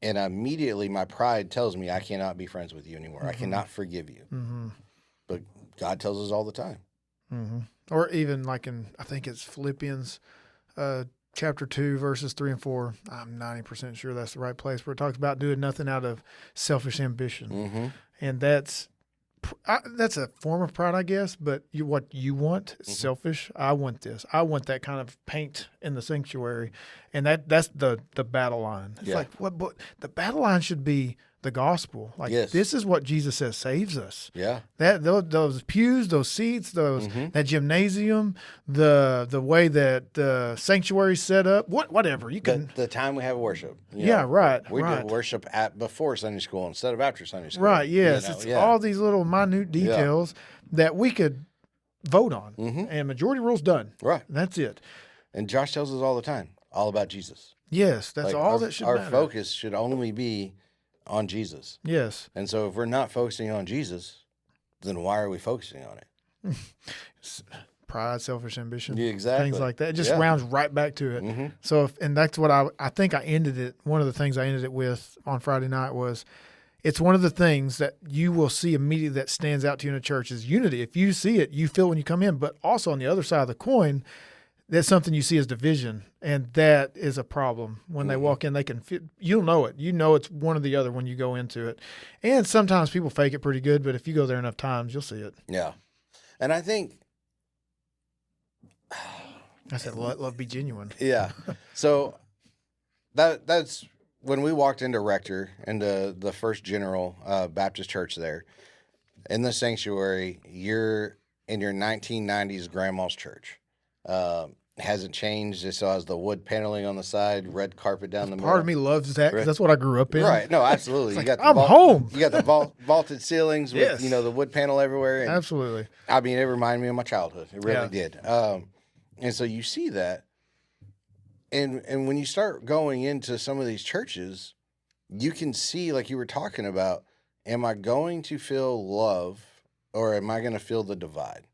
Speaker 2: and immediately my pride tells me I cannot be friends with you anymore. I cannot forgive you. But God tells us all the time.
Speaker 1: Or even I think it's Philippians chapter 2, verses 3 and 4. I'm 90% sure that's the right place where it talks about doing nothing out of selfish ambition. And that's That's a form of pride, I guess. But what you want, it's selfish. I want this. I want that kind of paint in the sanctuary, and that's the battle line. It's
Speaker 2: Yeah.
Speaker 1: like what? But the battle line should be the gospel. Like
Speaker 2: Yes.
Speaker 1: this is what Jesus says saves us.
Speaker 2: Yeah.
Speaker 1: That those pews, those seats, that gymnasium, the way that the sanctuary's set up, whatever you can.
Speaker 2: The time we have worship. you
Speaker 1: Yeah,
Speaker 2: know,
Speaker 1: right,
Speaker 2: We
Speaker 1: right.
Speaker 2: do worship before Sunday school instead of after Sunday school.
Speaker 1: Right, yes.
Speaker 2: You know,
Speaker 1: It's
Speaker 2: yeah.
Speaker 1: all these little minute details that we could vote on. And majority rule's done.
Speaker 2: Right.
Speaker 1: That's it.
Speaker 2: And Josh tells us all the time, all about Jesus.
Speaker 1: Yes, that's
Speaker 2: Like,
Speaker 1: all
Speaker 2: our,
Speaker 1: that should
Speaker 2: our
Speaker 1: matter.
Speaker 2: focus should only be on Jesus.
Speaker 1: Yes.
Speaker 2: And so if we're not focusing on Jesus, then why are we focusing on it?
Speaker 1: Pride, selfish ambition.
Speaker 2: Yeah, exactly.
Speaker 1: Things like that. It just
Speaker 2: Yeah.
Speaker 1: rounds right back to it.
Speaker 2: Mhm.
Speaker 1: So, and that's what I think I ended it. One of the things I ended it with on Friday night was it's one of the things that you will see immediately that stands out to you in a church is unity. If you see it, you feel it when you come in, but also on the other side of the coin, that's something you see as division. And that is a problem. When they walk in, they can feel, you'll know it. You know it's one or the other when you go into it. And sometimes people fake it pretty good, but if you go there enough times, you'll see it.
Speaker 2: Yeah. And I think,
Speaker 1: I said, let love be genuine.
Speaker 2: yeah. So that's when we walked into Rector, into the First General Baptist Church there, in the sanctuary, you're in your 1990s grandma's church. Hasn't changed. It still has the wood paneling on the side, red carpet down the middle.
Speaker 1: Part of me loves that because that's what I grew up in.
Speaker 2: Right. No, absolutely.
Speaker 1: It's
Speaker 2: You
Speaker 1: like,
Speaker 2: got the
Speaker 1: I'm home.
Speaker 2: You got the vaulted ceilings with,
Speaker 1: Yes.
Speaker 2: the wood panel everywhere. And,
Speaker 1: Absolutely.
Speaker 2: I mean, it reminded me of my childhood. It really
Speaker 1: Yeah.
Speaker 2: did. And so you see that. And when you start going into some of these churches, you can see, like you were talking about, am I going to feel love or am I going to feel the divide?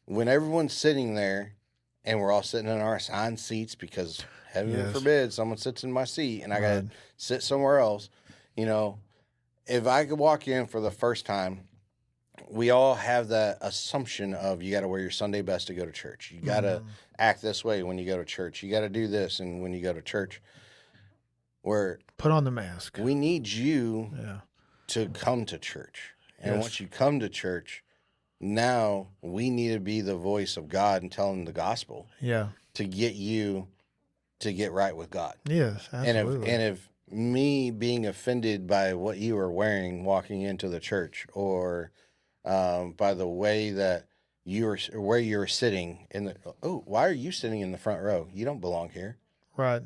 Speaker 2: When everyone's sitting there and we're all sitting in our assigned seats because heaven
Speaker 1: Yes.
Speaker 2: forbid someone sits in my seat and I got
Speaker 1: Right.
Speaker 2: to sit somewhere else, if I could walk in for the first time, we all have that assumption of you got to wear your Sunday best to go to church. You got to act this way when you go to church. You got to do this and when you go to church. Where
Speaker 1: Put on the mask.
Speaker 2: we need you
Speaker 1: Yeah.
Speaker 2: to come to church. And
Speaker 1: Yes.
Speaker 2: once you come to church, now we need to be the voice of God and telling the gospel
Speaker 1: Yeah.
Speaker 2: to get you to get right with God.
Speaker 1: Yes. Absolutely.
Speaker 2: And if me being offended by what you were wearing walking into the church or by the way that where you're sitting why are you sitting in the front row? You don't belong here.
Speaker 1: right.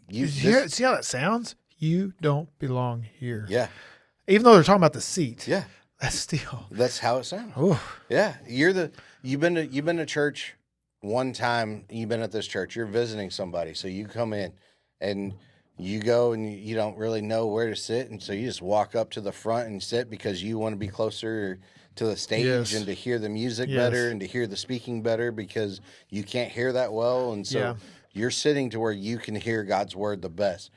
Speaker 2: You
Speaker 1: See how that sounds? You don't belong here.
Speaker 2: yeah,
Speaker 1: Even though they're talking about the seat.
Speaker 2: yeah.
Speaker 1: That's still.
Speaker 2: That's how it sounds.
Speaker 1: Oof.
Speaker 2: Yeah, you've been to church one time. You've been at this church. You're visiting somebody, so you come in and you go and you don't really know where to sit, and so you just walk up to the front and sit because you want to be closer to the stage
Speaker 1: Yes.
Speaker 2: and to hear the music
Speaker 1: Yes.
Speaker 2: better and to hear the speaking better because you can't hear that well, and so
Speaker 1: Yeah.
Speaker 2: you're sitting to where you can hear God's word the best.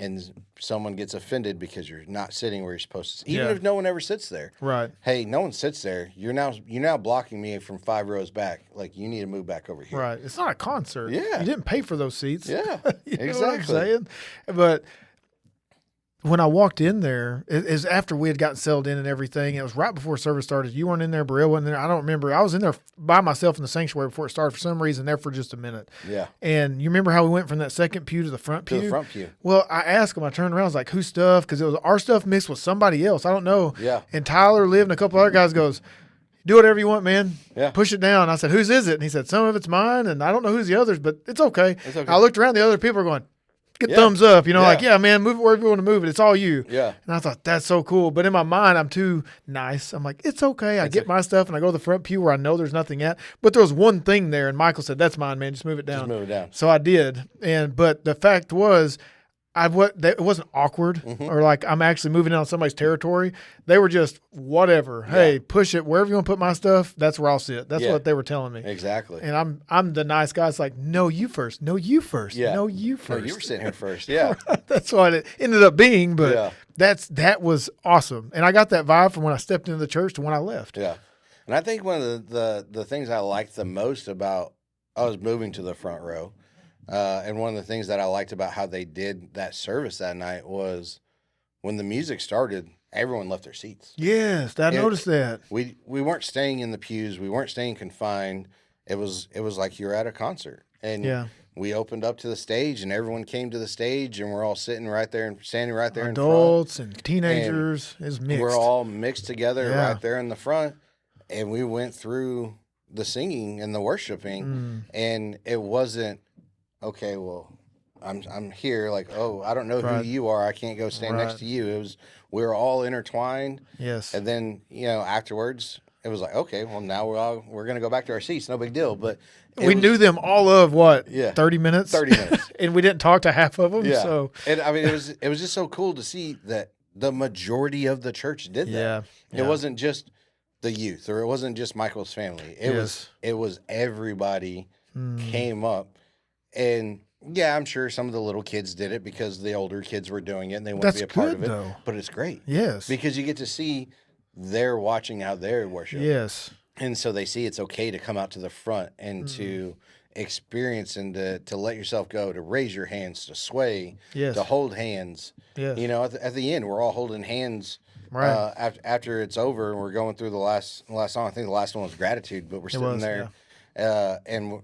Speaker 2: And someone gets offended because you're not sitting where you're supposed to sit. Even
Speaker 1: Yeah.
Speaker 2: if no one ever sits there.
Speaker 1: Right.
Speaker 2: Hey, no one sits there. You're now blocking me from 5 rows back. Like you need to move back over here.
Speaker 1: Right. It's not a concert.
Speaker 2: Yeah.
Speaker 1: You didn't pay for those seats.
Speaker 2: Yeah,
Speaker 1: You know
Speaker 2: exactly.
Speaker 1: what I'm saying? But when I walked in there, it is after we had gotten settled in and everything. It was right before service started. You weren't in there. Brielle wasn't there. I don't remember. I was in there by myself in the sanctuary before it started for some reason there for just a minute.
Speaker 2: Yeah,
Speaker 1: And you remember how we went from that second pew to the front
Speaker 2: to
Speaker 1: pew?
Speaker 2: the front pew.
Speaker 1: Well, I asked him. I turned around. I was like, "Whose stuff?" Because it was our stuff mixed with somebody else. I don't know.
Speaker 2: Yeah.
Speaker 1: And Tyler, Liv, and a couple other guys goes, "Do whatever you want, man.
Speaker 2: Yeah.
Speaker 1: Push it down." I said, "Whose is it?" And he said, "Some of it's mine, and I don't know who's the others, but it's okay."
Speaker 2: It's okay.
Speaker 1: I looked around. The other people are going, "Get
Speaker 2: Yeah.
Speaker 1: thumbs up." You know,
Speaker 2: Yeah.
Speaker 1: like, "Yeah, man, move it wherever you want to move it. It's all you."
Speaker 2: Yeah,
Speaker 1: And I thought, that's so cool. But in my mind, I'm too nice. I'm like, it's okay. I get my stuff and I go to the front pew where I know there's nothing at. But there was one thing there, and Michael said, "That's mine, man. Just move it down."
Speaker 2: just move it down.
Speaker 1: So I did. But the fact was, it wasn't awkward or like I'm actually moving in on somebody's territory. They were just whatever. Hey, push it wherever you want to put my stuff. That's where I'll sit. That's
Speaker 2: Yeah.
Speaker 1: what they were telling me.
Speaker 2: Exactly.
Speaker 1: And I'm the nice guy. It's like, no, you first. No, you first.
Speaker 2: Yeah.
Speaker 1: No, you
Speaker 2: No,
Speaker 1: first.
Speaker 2: you were sitting here first. Yeah,
Speaker 1: That's what it ended up being. But
Speaker 2: Yeah.
Speaker 1: that was awesome. And I got that vibe from when I stepped into the church to when I left.
Speaker 2: yeah. And I think one of the things I liked the most about I was moving to the front row, and one of the things that I liked about how they did that service that night was when the music started, everyone left their seats.
Speaker 1: Yes, I noticed that.
Speaker 2: We weren't staying in the pews. We weren't staying confined. It was like you were at a concert. And we opened up to the stage, and everyone came to the stage, and we're all sitting right there and standing right there
Speaker 1: Adults
Speaker 2: in front.
Speaker 1: and teenagers is mixed.
Speaker 2: We're all mixed together right there in the front, and we went through the singing and the worshiping, and it wasn't, okay, well, I'm here, like, oh, I don't know who you are. I can't go stand next to you. It was, we were all intertwined.
Speaker 1: Yes.
Speaker 2: And then, afterwards, it was like, okay, well, now we're going to go back to our seats. No big deal. But
Speaker 1: we knew them all of what?
Speaker 2: Yeah.
Speaker 1: 30 minutes?
Speaker 2: 30 minutes.
Speaker 1: And we didn't talk to half of them.
Speaker 2: Yeah.
Speaker 1: So.
Speaker 2: And I mean, it was just so cool to see that the majority of the church did that.
Speaker 1: Yeah.
Speaker 2: It wasn't just the youth, or it wasn't just Michael's family. It was everybody came up. And yeah, I'm sure some of the little kids did it because the older kids were doing it and they want to be a part of it.
Speaker 1: Though.
Speaker 2: But it's great.
Speaker 1: Yes.
Speaker 2: Because you get to see they're watching how they're worship.
Speaker 1: Yes.
Speaker 2: And so they see it's okay to come out to the front and to experience and to let yourself go, to raise your hands, to sway, to hold hands.
Speaker 1: Yes.
Speaker 2: At the end, we're all holding hands.
Speaker 1: Right.
Speaker 2: After it's over and we're going through the last song. I think the last one was Gratitude, but we're sitting there, and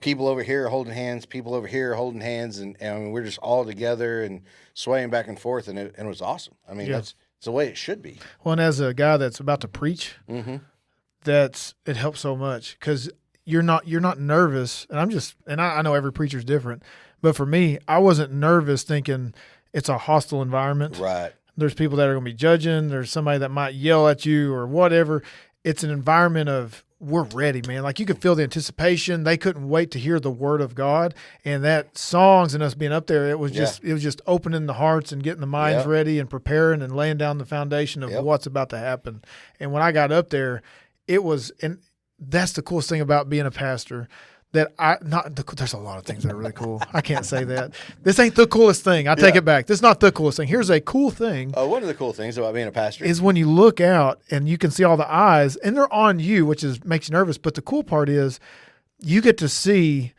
Speaker 2: people over here are holding hands, people over here are holding hands, and we're just all together and swaying back and forth, and it was awesome. I mean, that's the way it should be.
Speaker 1: Well, and as a guy that's about to preach, it helps so much because you're not nervous, and I know every preacher's different, but for me, I wasn't nervous thinking it's a hostile environment.
Speaker 2: Right.
Speaker 1: There's people that are going to be judging. There's somebody that might yell at you or whatever. It's an environment of we're ready, man. Like you could feel the anticipation. They couldn't wait to hear the word of God, and that songs and us being up there, it was just opening the hearts and getting the minds ready and preparing and laying down the foundation of what's about to happen. And when I got up there, it was, and that's the coolest thing about being a pastor. There's a lot of things that are really cool. I can't say that. This ain't the coolest thing. I take it back. This is not the coolest thing. Here's a cool thing.
Speaker 2: One of the cool things about being a pastor
Speaker 1: is when you look out and you can see all the eyes, and they're on you, which makes you nervous. But the cool part is you get to see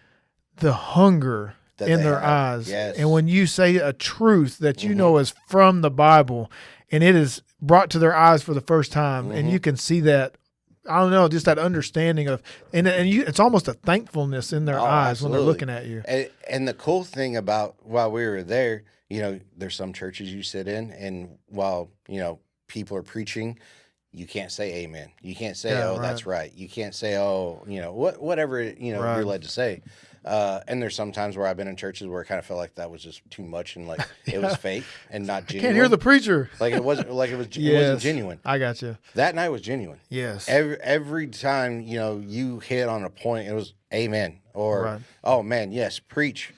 Speaker 1: the hunger in their eyes.
Speaker 2: Yes.
Speaker 1: And when you say a truth that you know is from the Bible, and it is brought to their eyes for the first time, and you can see that. I don't know, just that understanding of, it's almost a thankfulness in their eyes when they're looking at you.
Speaker 2: And the cool thing about while we were there, there's some churches you sit in, and while, people are preaching, you can't say amen. You can't say, that's right. You can't say, whatever, you're led to say. And there's some times where I've been in churches where I kind of felt like that was just too much and like it was fake and not genuine.
Speaker 1: Can't hear the preacher.
Speaker 2: Like it wasn't it wasn't genuine.
Speaker 1: I got you.
Speaker 2: That night was genuine.
Speaker 1: Yes.
Speaker 2: Every time, you hit on a point, it was amen or, oh man, yes, preach,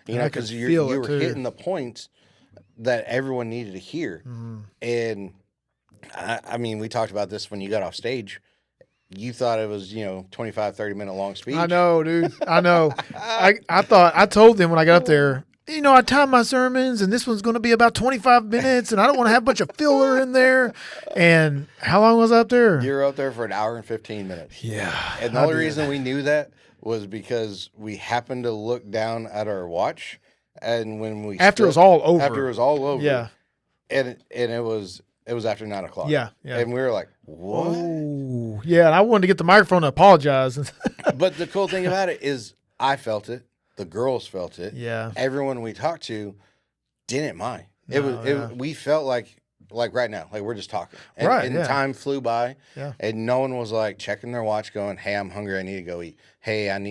Speaker 2: because you were hitting the points that everyone needed to hear. And I mean, we talked about this when you got off stage. You thought it was, 25, 30-minute long speech.
Speaker 1: I know, dude. I know. I told them when I got up there, I timed my sermons, and this one's going to be about 25 minutes, and I don't want to have a bunch of filler in there. And how long was I up there?
Speaker 2: You were up there for an hour and 15 minutes.
Speaker 1: Yeah.
Speaker 2: And the only reason we knew that was because we happened to look down at our watch, and when we
Speaker 1: After it was all over.
Speaker 2: Yeah. And it was after 9 o'clock.
Speaker 1: Yeah.
Speaker 2: And we were like, what?
Speaker 1: Oh, yeah, and I wanted to get the microphone to apologize.
Speaker 2: But the cool thing about it is I felt it. The girls felt it.
Speaker 1: Yeah.
Speaker 2: Everyone we talked to didn't mind. We felt like right now, like we're just talking. And time flew by.
Speaker 1: Yeah.
Speaker 2: And no one was like checking their watch going, hey, I'm hungry. I need to go eat. Hey,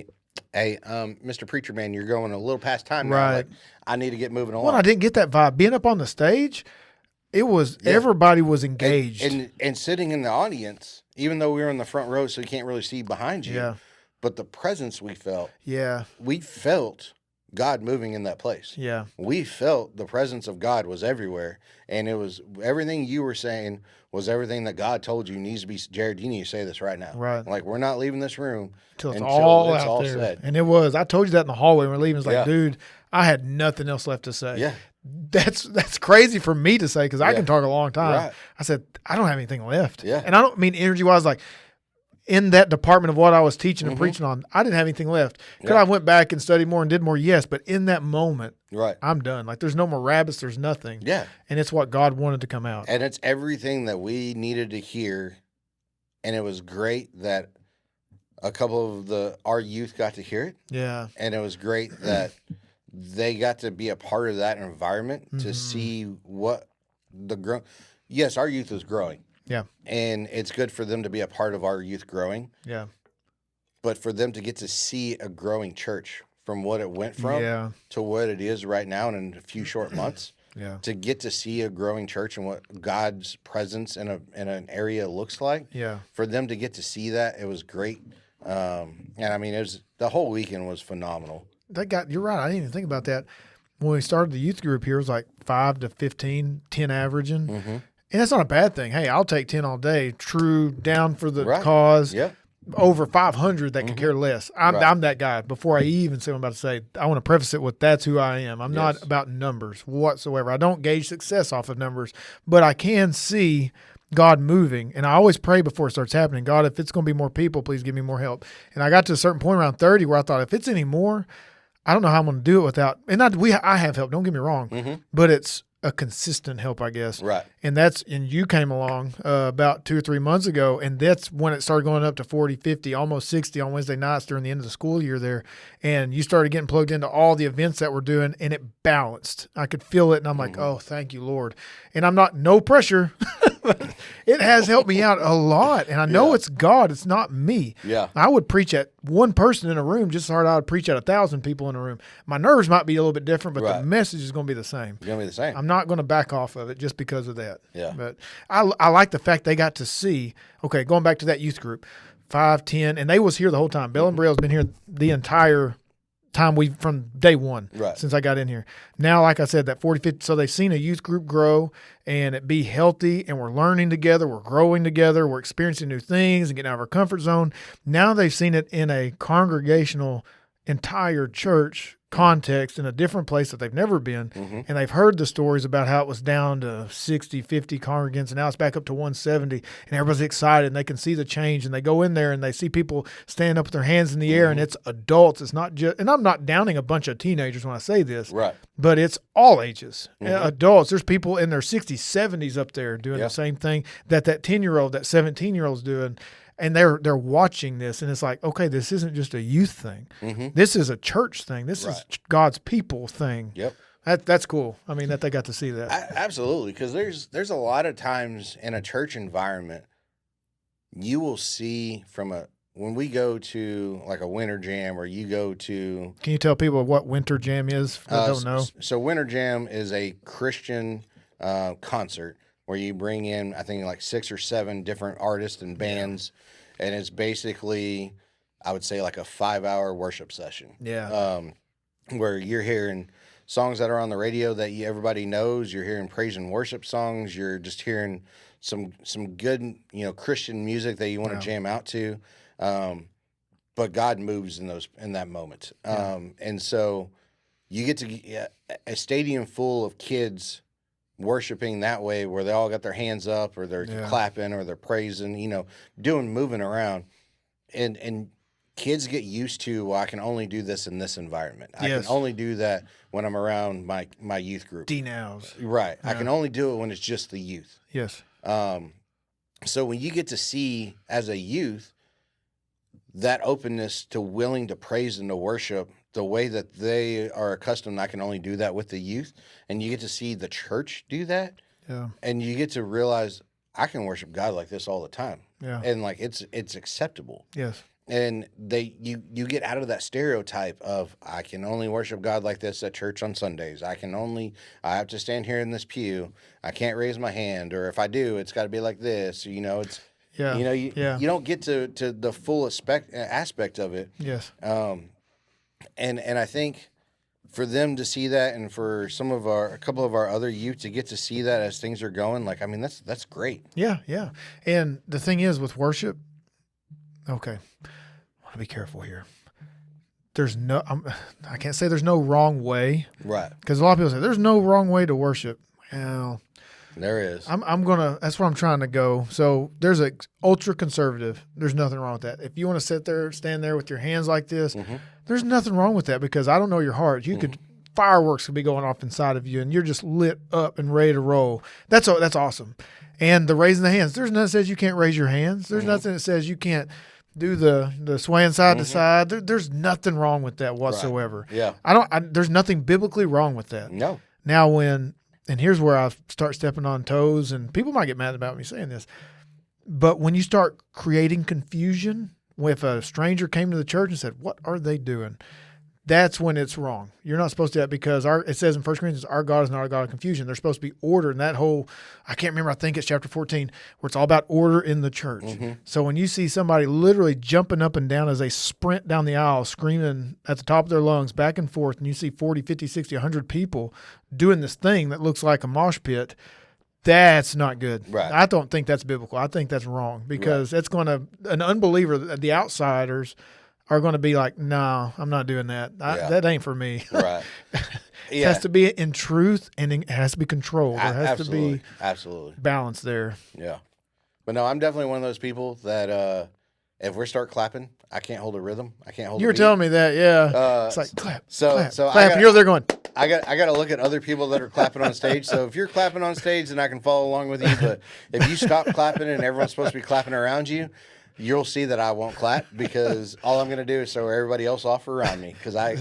Speaker 2: Mr. Preacher Man, you're going a little past time now. Like, I need to get moving along.
Speaker 1: Well, I didn't get that vibe. Being up on the stage, it was everybody was engaged.
Speaker 2: And sitting in the audience, even though we were in the front row, so you can't really see behind you.
Speaker 1: Yeah.
Speaker 2: But the presence we felt.
Speaker 1: Yeah.
Speaker 2: We felt God moving in that place.
Speaker 1: Yeah.
Speaker 2: We felt the presence of God was everywhere. And it was everything you were saying was everything that God told you needs to be. Jared, you need to say this right now.
Speaker 1: Right.
Speaker 2: Like, we're not leaving this room
Speaker 1: until it's all there.
Speaker 2: Said.
Speaker 1: And it was. I told you that in the hallway when we were leaving. It's like, dude, I had nothing else left to say.
Speaker 2: Yeah.
Speaker 1: That's crazy for me to say because I can talk a long time.
Speaker 2: Right.
Speaker 1: I said, I don't have anything left.
Speaker 2: Yeah.
Speaker 1: And I don't mean energy-wise like, in that department of what I was teaching and
Speaker 2: Mhm.
Speaker 1: preaching on, I didn't have anything left. Could
Speaker 2: Yeah.
Speaker 1: I have went back and studied more and did more? Yes. But in that moment,
Speaker 2: Right.
Speaker 1: I'm done. Like there's no more rabbits. There's nothing.
Speaker 2: Yeah.
Speaker 1: And it's what God wanted to come out.
Speaker 2: And it's everything that we needed to hear. And it was great that a couple of our youth got to hear it.
Speaker 1: Yeah.
Speaker 2: And it was great that they got to be a part of that environment to
Speaker 1: Mhm.
Speaker 2: see what yes, our youth is growing.
Speaker 1: Yeah.
Speaker 2: And it's good for them to be a part of our youth growing,
Speaker 1: Yeah.
Speaker 2: but for them to get to see a growing church from what it went from
Speaker 1: Yeah.
Speaker 2: to what it is right now in a few short months,
Speaker 1: Yeah.
Speaker 2: to get to see a growing church and what God's presence in an area looks like,
Speaker 1: Yeah.
Speaker 2: for them to get to see that, it was great. And I mean, the whole weekend was phenomenal.
Speaker 1: You're right. I didn't even think about that. When we started the youth group here, it was like 5 to 15, 10 averaging.
Speaker 2: Mm-hmm.
Speaker 1: And that's not a bad thing. Hey, I'll take 10 all day. True, down for the
Speaker 2: Right.
Speaker 1: cause.
Speaker 2: Yep.
Speaker 1: Over 500 that could care less. I'm
Speaker 2: Right.
Speaker 1: that guy. Before I even say what I'm about to say, I want to preface it with that's who I am. I'm not
Speaker 2: Yes.
Speaker 1: about numbers whatsoever. I don't gauge success off of numbers, but I can see God moving. And I always pray before it starts happening, God, if it's going to be more people, please give me more help. And I got to a certain point around 30 where I thought, if it's any more, I don't know how I'm going to do it without, and I have help, don't get me wrong,
Speaker 2: Mm-hmm.
Speaker 1: but it's a consistent help, I guess.
Speaker 2: Right.
Speaker 1: And you came along about 2 or 3 months ago, and that's when it started going up to 40, 50, almost 60 on Wednesday nights during the end of the school year there. And you started getting plugged into all the events that we're doing, and it balanced. I could feel it, and I'm like, oh, thank you, Lord. And I'm not, no pressure, but it has helped me out a lot. And I know
Speaker 2: Yeah.
Speaker 1: it's God, it's not me.
Speaker 2: Yeah.
Speaker 1: I would preach at one person in a room just as hard as I would preach at 1,000 people in a room. My nerves might be a little bit different, but the
Speaker 2: Right.
Speaker 1: message is going to be the same.
Speaker 2: It's gonna be the same.
Speaker 1: I'm not going to back off of it just because of that.
Speaker 2: Yeah.
Speaker 1: But I like the fact they got to see, okay, going back to that youth group, 5, 10, and they was here the whole time. Bill and Brielle's been here the entire time from day one,
Speaker 2: Right.
Speaker 1: since I got in here. Now, like I said, that 40, 50, so they've seen a youth group grow and it be healthy, and we're learning together, we're growing together, we're experiencing new things and getting out of our comfort zone. Now they've seen it in a congregational, entire church context in a different place that they've never been.
Speaker 2: Mhm.
Speaker 1: And they've heard the stories about how it was down to 60, 50 congregants, and now it's back up to 170, and everybody's excited, and they can see the change, and they go in there and they see people stand up with their hands in the air, and it's adults. It's not just, and I'm not downing a bunch of teenagers when I say this,
Speaker 2: Right.
Speaker 1: but it's all ages.
Speaker 2: Mhm.
Speaker 1: Adults, there's people in their 60s, 70s up there doing
Speaker 2: Yeah.
Speaker 1: the same thing that 10-year-old, that 17-year-old's doing. And they're watching this, and it's like, okay, this isn't just a youth thing.
Speaker 2: Mm-hmm.
Speaker 1: This is a church thing. This is
Speaker 2: Right.
Speaker 1: God's people thing.
Speaker 2: Yep.
Speaker 1: That's cool. I mean, that they got to see that.
Speaker 2: Absolutely, because there's a lot of times in a church environment, you will see when we go to like a winter jam, or you go to
Speaker 1: Can you tell people what Winter Jam is? That don't know.
Speaker 2: So winter jam is a Christian concert where you bring in, I think, like 6 or 7 different artists and bands, and it's basically, I would say, like a 5-hour worship session.
Speaker 1: Yeah.
Speaker 2: Where you're hearing songs that are on the radio that everybody knows. You're hearing praise and worship songs. You're just hearing some good, Christian music that you want to
Speaker 1: Wow.
Speaker 2: jam out to. But God moves in that moment.
Speaker 1: Yeah.
Speaker 2: And so you get to a stadium full of kids worshiping that way, where they all got their hands up, or they're
Speaker 1: Yeah.
Speaker 2: clapping, or they're praising, moving around, and kids get used to, well, I can only do this in this environment. I
Speaker 1: Yes.
Speaker 2: can only do that when I'm around my youth group.
Speaker 1: D-Nows.
Speaker 2: Right. I
Speaker 1: Yeah.
Speaker 2: can only do it when it's just the youth.
Speaker 1: Yes.
Speaker 2: So when you get to see as a youth that openness to willing to praise and to worship the way that they are accustomed, I can only do that with the youth, and you get to see the church do that,
Speaker 1: Yeah.
Speaker 2: and you get to realize I can worship God like this all the time,
Speaker 1: Yeah.
Speaker 2: and like it's acceptable.
Speaker 1: Yes.
Speaker 2: And you get out of that stereotype of, I can only worship God like this at church on Sundays. I have to stand here in this pew. I can't raise my hand, or if I do, it's got to be like this. It's
Speaker 1: Yeah.
Speaker 2: you
Speaker 1: Yeah.
Speaker 2: don't get to the full aspect of it.
Speaker 1: Yes.
Speaker 2: And I think for them to see that, and for a couple of our other youth to get to see that as things are going, like, I mean, that's great.
Speaker 1: Yeah. Yeah. And the thing is with worship, okay, I want to be careful here. I can't say there's no wrong way,
Speaker 2: Right.
Speaker 1: because a lot of people say there's no wrong way to worship. Well,
Speaker 2: There is.
Speaker 1: That's where I'm trying to go. So there's a ultra conservative. There's nothing wrong with that. If you want to stand there with your hands like this, there's nothing wrong with that because I don't know your heart. You could, fireworks could be going off inside of you and you're just lit up and ready to roll. That's awesome. And the raising the hands, there's nothing that says you can't raise your hands. There's nothing that says you can't do the swaying side to side. There's nothing wrong with that whatsoever.
Speaker 2: Right. Yeah.
Speaker 1: There's nothing biblically wrong with that.
Speaker 2: No.
Speaker 1: Now and here's where I start stepping on toes, and people might get mad about me saying this, but when you start creating confusion, if a stranger came to the church and said, "What are they doing?" That's when it's wrong. You're not supposed to do that because it says in 1 Corinthians, our God is not a God of confusion. There's supposed to be order. And that whole, I can't remember, I think it's chapter 14, where it's all about order in the church. So when you see somebody literally jumping up and down as they sprint down the aisle, screaming at the top of their lungs back and forth, and you see 40, 50, 60, 100 people doing this thing that looks like a mosh pit, that's not good.
Speaker 2: Right.
Speaker 1: I don't think that's biblical. I think that's wrong because it's going to, an unbeliever, the outsiders, are going to be like, no, I'm not doing that. That ain't for me.
Speaker 2: Right.
Speaker 1: It has to be in truth and it has to be controlled. There has to be balance there.
Speaker 2: Yeah. But no, I'm definitely one of those people that if we start clapping, I can't hold a rhythm. I can't hold.
Speaker 1: You were telling me that, yeah. It's like clap, clap.
Speaker 2: And
Speaker 1: you're there going.
Speaker 2: I got to look at other people that are clapping on stage. So if you're clapping on stage, then I can follow along with you. But if you stop clapping and everyone's supposed to be clapping around you, you'll see that I won't clap because all I'm going to do is throw everybody else off around me.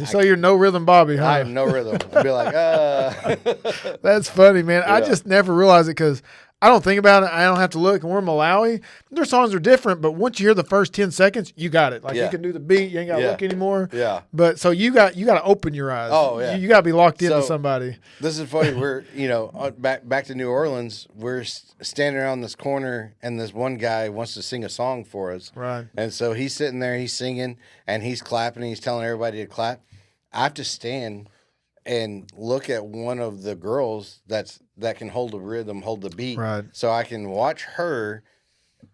Speaker 1: So you're no rhythm Bobby, huh?
Speaker 2: I have no rhythm. I'd be like,
Speaker 1: That's funny, man.
Speaker 2: Yeah.
Speaker 1: I just never realized it because I don't think about it. I don't have to look. And we're Malawi. Their songs are different, but once you hear the first 10 seconds, you got it. Like you can do the beat. You ain't got to look anymore.
Speaker 2: Yeah.
Speaker 1: But so you got to open your eyes.
Speaker 2: Oh, yeah.
Speaker 1: You got to be locked into somebody.
Speaker 2: This is funny. We're, back to New Orleans. We're standing around this corner, and this one guy wants to sing a song for us.
Speaker 1: Right.
Speaker 2: And so he's sitting there, he's singing, and he's clapping, and he's telling everybody to clap. I have to stand and look at one of the girls that can hold the rhythm, hold the beat.
Speaker 1: Right.
Speaker 2: So I can watch her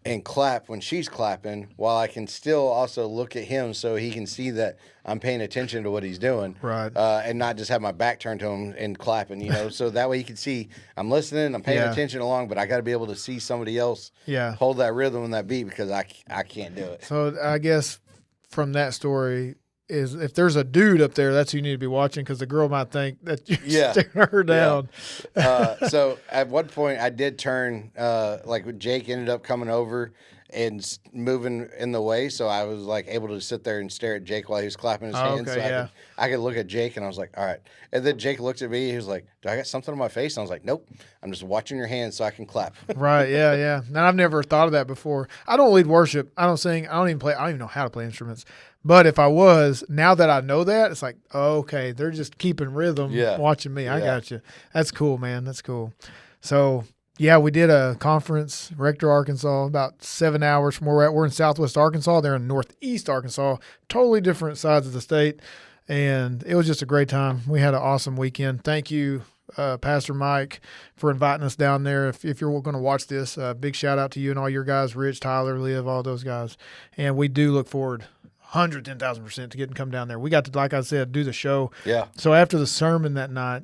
Speaker 2: and clap when she's clapping while I can still also look at him so he can see that I'm paying attention to what he's doing.
Speaker 1: Right.
Speaker 2: And not just have my back turned to him and clapping, so that way he can see I'm listening, I'm paying attention along, but I got to be able to see somebody else hold that rhythm and that beat because I can't do it.
Speaker 1: So I guess from that story is if there's a dude up there, that's who you need to be watching because the girl might think that you're staring her down.
Speaker 2: So at one point I did turn, like Jake ended up coming over and moving in the way, so I was like able to sit there and stare at Jake while he was clapping his hands.
Speaker 1: Okay,
Speaker 2: so I could look at Jake and I was like, all right. And then Jake looked at me, he was like, do I got something on my face? And I was like, nope, I'm just watching your hands so I can clap.
Speaker 1: Right, yeah. Now I've never thought of that before. I don't lead worship. I don't sing. I don't even play. I don't even know how to play instruments. But if I was, now that I know that, it's like, okay, they're just keeping rhythm watching me. I got you. That's cool, man. That's cool. So, yeah, we did a conference, Rector, Arkansas, about 7 hours from where we're at. We're in Southwest Arkansas. They're in Northeast Arkansas, totally different sides of the state. And it was just a great time. We had an awesome weekend. Thank you, Pastor Mike, for inviting us down there. If you're going to watch this, big shout out to you and all your guys, Rich, Tyler, Liv, all those guys. And we do look forward 110,000% to getting come down there. We got to, like I said, do the show. Yeah. So after the sermon that night,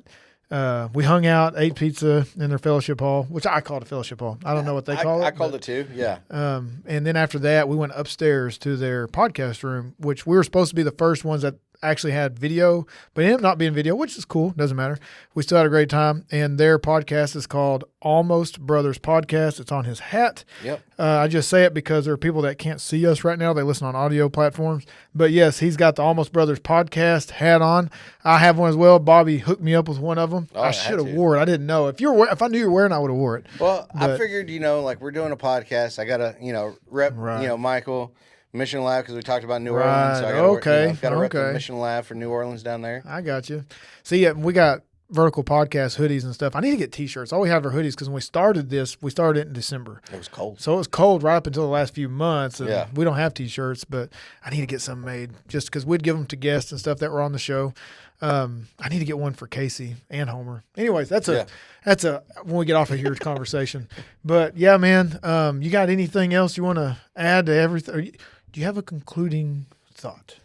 Speaker 1: we hung out, ate pizza in their fellowship hall, which I called a fellowship hall. I don't know what they call it.
Speaker 2: I called it too. Yeah.
Speaker 1: And then after that, we went upstairs to their podcast room, which we were supposed to be the first ones that actually had video, but it ended up not being video, which is cool. Doesn't matter. We still had a great time. And their podcast is called Almost Brothers Podcast. It's on his hat.
Speaker 2: Yep.
Speaker 1: I just say it because there are people that can't see us right now. They listen on audio platforms. But yes, he's got the Almost Brothers Podcast hat on. I have one as well. Bobby hooked me up with one of them. I should have wore it. I didn't know. If I knew you were wearing it, I would have wore it.
Speaker 2: Well, I figured, like we're doing a podcast. I got to, rep, Michael. Mission Lab, because we talked about New Orleans. So I got to rep the Mission Lab for New Orleans down there.
Speaker 1: I got you. See, we got Vertical Podcast hoodies and stuff. I need to get T-shirts. All we have are hoodies because when we started this, we started it in December.
Speaker 2: It was cold.
Speaker 1: So it was cold right up until the last few months. And we don't have T-shirts, but I need to get some made just because we'd give them to guests and stuff that were on the show. I need to get one for Casey and Homer. Anyways, that's a when we get off of here conversation. But yeah, man, you got anything else you want to add to everything? Do you have a concluding thought?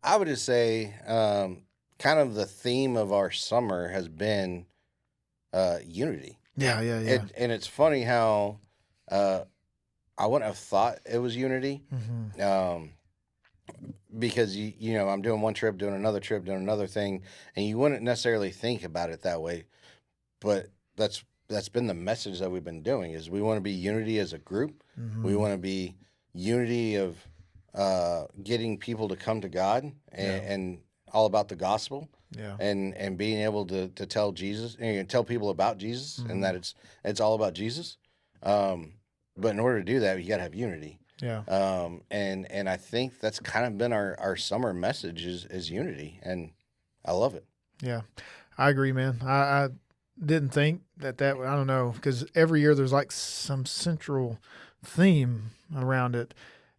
Speaker 2: I would just say kind of the theme of our summer has been unity.
Speaker 1: Yeah, yeah, yeah.
Speaker 2: And it's funny how I wouldn't have thought it was unity.
Speaker 1: Mm-hmm.
Speaker 2: Because you know, I'm doing one trip, doing another trip, doing another thing, and you wouldn't necessarily think about it that way. But that's been the message that we've been doing is we want to be unity as a group.
Speaker 1: Mm-hmm.
Speaker 2: We want to be unity of getting people to come to God and all about the gospel.
Speaker 1: Yeah.
Speaker 2: And being able to tell Jesus and tell people about Jesus
Speaker 1: Mm-hmm.
Speaker 2: and that it's all about Jesus. But in order to do that, you got to have unity.
Speaker 1: Yeah.
Speaker 2: And I think that's kind of been our summer message is unity, and I love it.
Speaker 1: Yeah. I agree, man. I didn't think that I don't know, because every year there's like some central theme around it.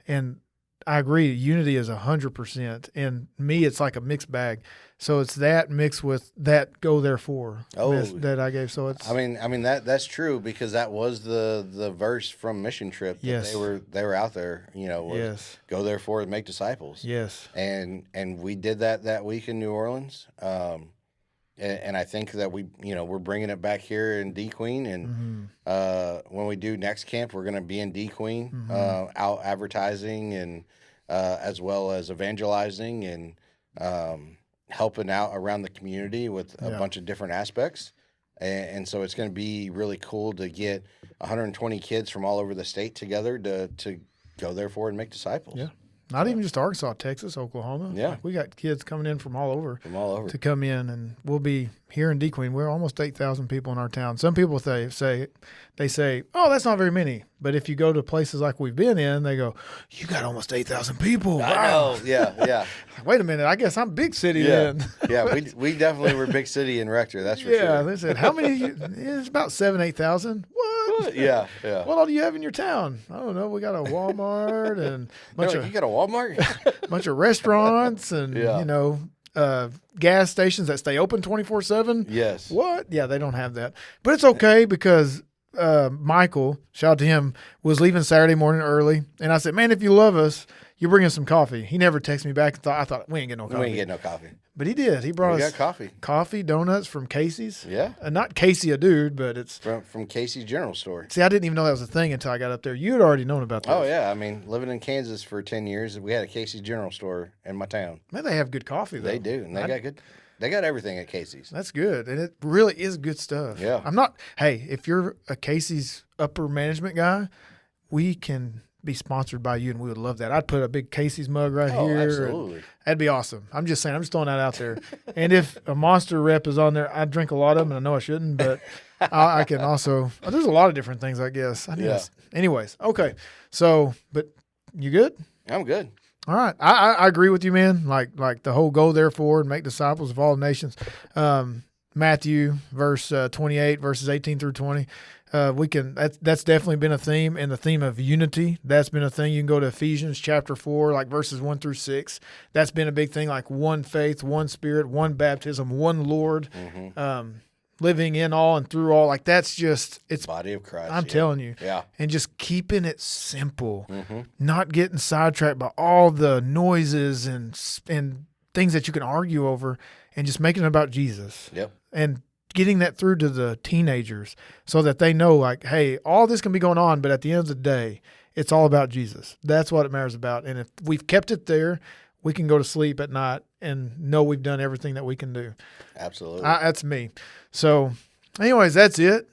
Speaker 1: And I agree. Unity is 100%. And me, it's like a mixed bag. So it's that mixed with that go therefore that I gave. So it's,
Speaker 2: I mean that's true because that was the verse from Mission Trip that
Speaker 1: Yes.
Speaker 2: they were out there, you know, was
Speaker 1: yes,
Speaker 2: go therefore and make disciples.
Speaker 1: yes,
Speaker 2: And we did that week in New Orleans. And I think that we're bringing it back here in D Queen, and when we do next camp, we're going to be in D Queen, out advertising and as well as evangelizing and helping out around the community with a bunch of different aspects. And so it's going to be really cool to get 120 kids from all over the state together to go therefore and make disciples.
Speaker 1: Yeah. Not even just Arkansas, Texas, Oklahoma.
Speaker 2: Yeah.
Speaker 1: Like we got kids coming in from all over to come in, and we'll be here in DeQueen. We're almost 8,000 people in our town. Some people say, oh, that's not very many. But if you go to places like we've been in, they go, you got almost 8,000 people.
Speaker 2: I know. Yeah.
Speaker 1: Wait a minute. I guess I'm big city
Speaker 2: Yeah.
Speaker 1: then.
Speaker 2: Yeah. We definitely were big city in Rector. That's for
Speaker 1: Yeah.
Speaker 2: sure.
Speaker 1: They said, how many? It's about 7,000, 8,000. What?
Speaker 2: Yeah.
Speaker 1: What all do you have in your town? I don't know. We got a Walmart and
Speaker 2: You got a Walmart?
Speaker 1: bunch of restaurants and, gas stations that stay open 24/7.
Speaker 2: Yes.
Speaker 1: What? Yeah, they don't have that. But it's okay because Michael, shout out to him, was leaving Saturday morning early. And I said, man, if you love us, you bring us some coffee. He never texted me back. I thought, we ain't getting no coffee.
Speaker 2: We ain't getting no coffee.
Speaker 1: But he did. He brought
Speaker 2: We
Speaker 1: us
Speaker 2: got
Speaker 1: coffee, donuts from Casey's.
Speaker 2: Yeah.
Speaker 1: Not Casey a dude, but it's
Speaker 2: From Casey's General Store.
Speaker 1: See, I didn't even know that was a thing until I got up there. You had already known about that.
Speaker 2: Oh, yeah. I mean, living in Kansas for 10 years, we had a Casey's General Store in my town.
Speaker 1: Man, they have good coffee, though.
Speaker 2: They do. And they got everything at Casey's.
Speaker 1: That's good. And it really is good stuff.
Speaker 2: Yeah.
Speaker 1: If you're a Casey's upper management guy, we can be sponsored by you, and we would love that. I'd put a big Casey's mug right here.
Speaker 2: Absolutely.
Speaker 1: That'd be awesome. I'm just saying. I'm just throwing that out there. And if a Monster rep is on there, I drink a lot of them, and I know I shouldn't, but I can also. There's a lot of different things, I guess. Anyways, okay. So, but you good?
Speaker 2: I'm good.
Speaker 1: All right. I agree with you, man. Like the whole go therefore and make disciples of all nations. Matthew verse 28, verses 18 through 20. That's definitely been a theme, and the theme of unity. That's been a thing. You can go to Ephesians chapter 4, like verses 1 through 6. That's been a big thing, like one faith, one spirit, one baptism, one Lord, living in all and through all. Like that's just, it's
Speaker 2: body of Christ.
Speaker 1: I'm telling you.
Speaker 2: Yeah.
Speaker 1: And just keeping it simple, not getting sidetracked by all the noises and things that you can argue over, and just making it about Jesus.
Speaker 2: Yep.
Speaker 1: And getting that through to the teenagers so that they know, like, hey, all this can be going on, but at the end of the day, it's all about Jesus. That's what it matters about. And if we've kept it there, we can go to sleep at night and know we've done everything that we can do.
Speaker 2: Absolutely.
Speaker 1: That's me. So anyways, that's it.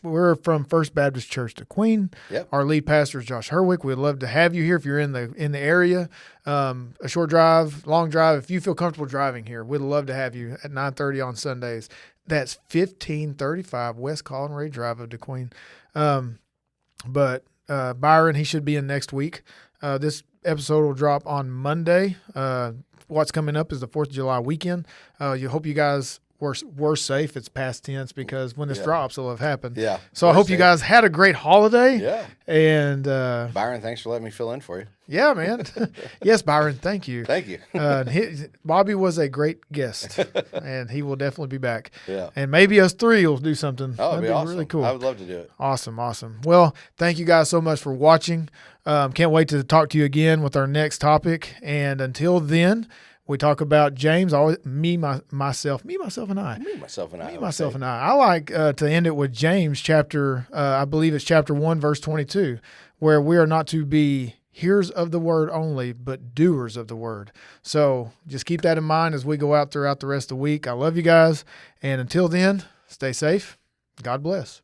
Speaker 1: We're from First Baptist Church DeQueen.
Speaker 2: Yep.
Speaker 1: Our lead pastor is Josh Herwick. We'd love to have you here if you're in the area. A short drive, long drive. If you feel comfortable driving here, we'd love to have you at 9:30 on Sundays. That's 1535 West Colin Ray Drive of DeQueen. But Byron, he should be in next week. This episode will drop on Monday. What's coming up is the 4th of July weekend. You hope you guys we're safe. It's past tense because when this drops, it'll have happened.
Speaker 2: Yeah.
Speaker 1: So I hope you guys had a great holiday.
Speaker 2: Yeah.
Speaker 1: And
Speaker 2: Byron, thanks for letting me fill in for you.
Speaker 1: Yeah, man. Yes, Byron. Thank you.
Speaker 2: Thank you.
Speaker 1: Bobby was a great guest, and he will definitely be back.
Speaker 2: Yeah.
Speaker 1: And maybe us three will do something.
Speaker 2: Oh, that'd be awesome.
Speaker 1: Really cool.
Speaker 2: I would love to do it.
Speaker 1: Awesome. Well, thank you guys so much for watching. Can't wait to talk to you again with our next topic. And until then, We talk about James, always myself, and I.
Speaker 2: Me, myself, and I.
Speaker 1: Me, myself, and I. I like to end it with James chapter, I believe it's chapter 1, verse 22, where we are not to be hearers of the word only, but doers of the word. So just keep that in mind as we go out throughout the rest of the week. I love you guys. And until then, stay safe. God bless.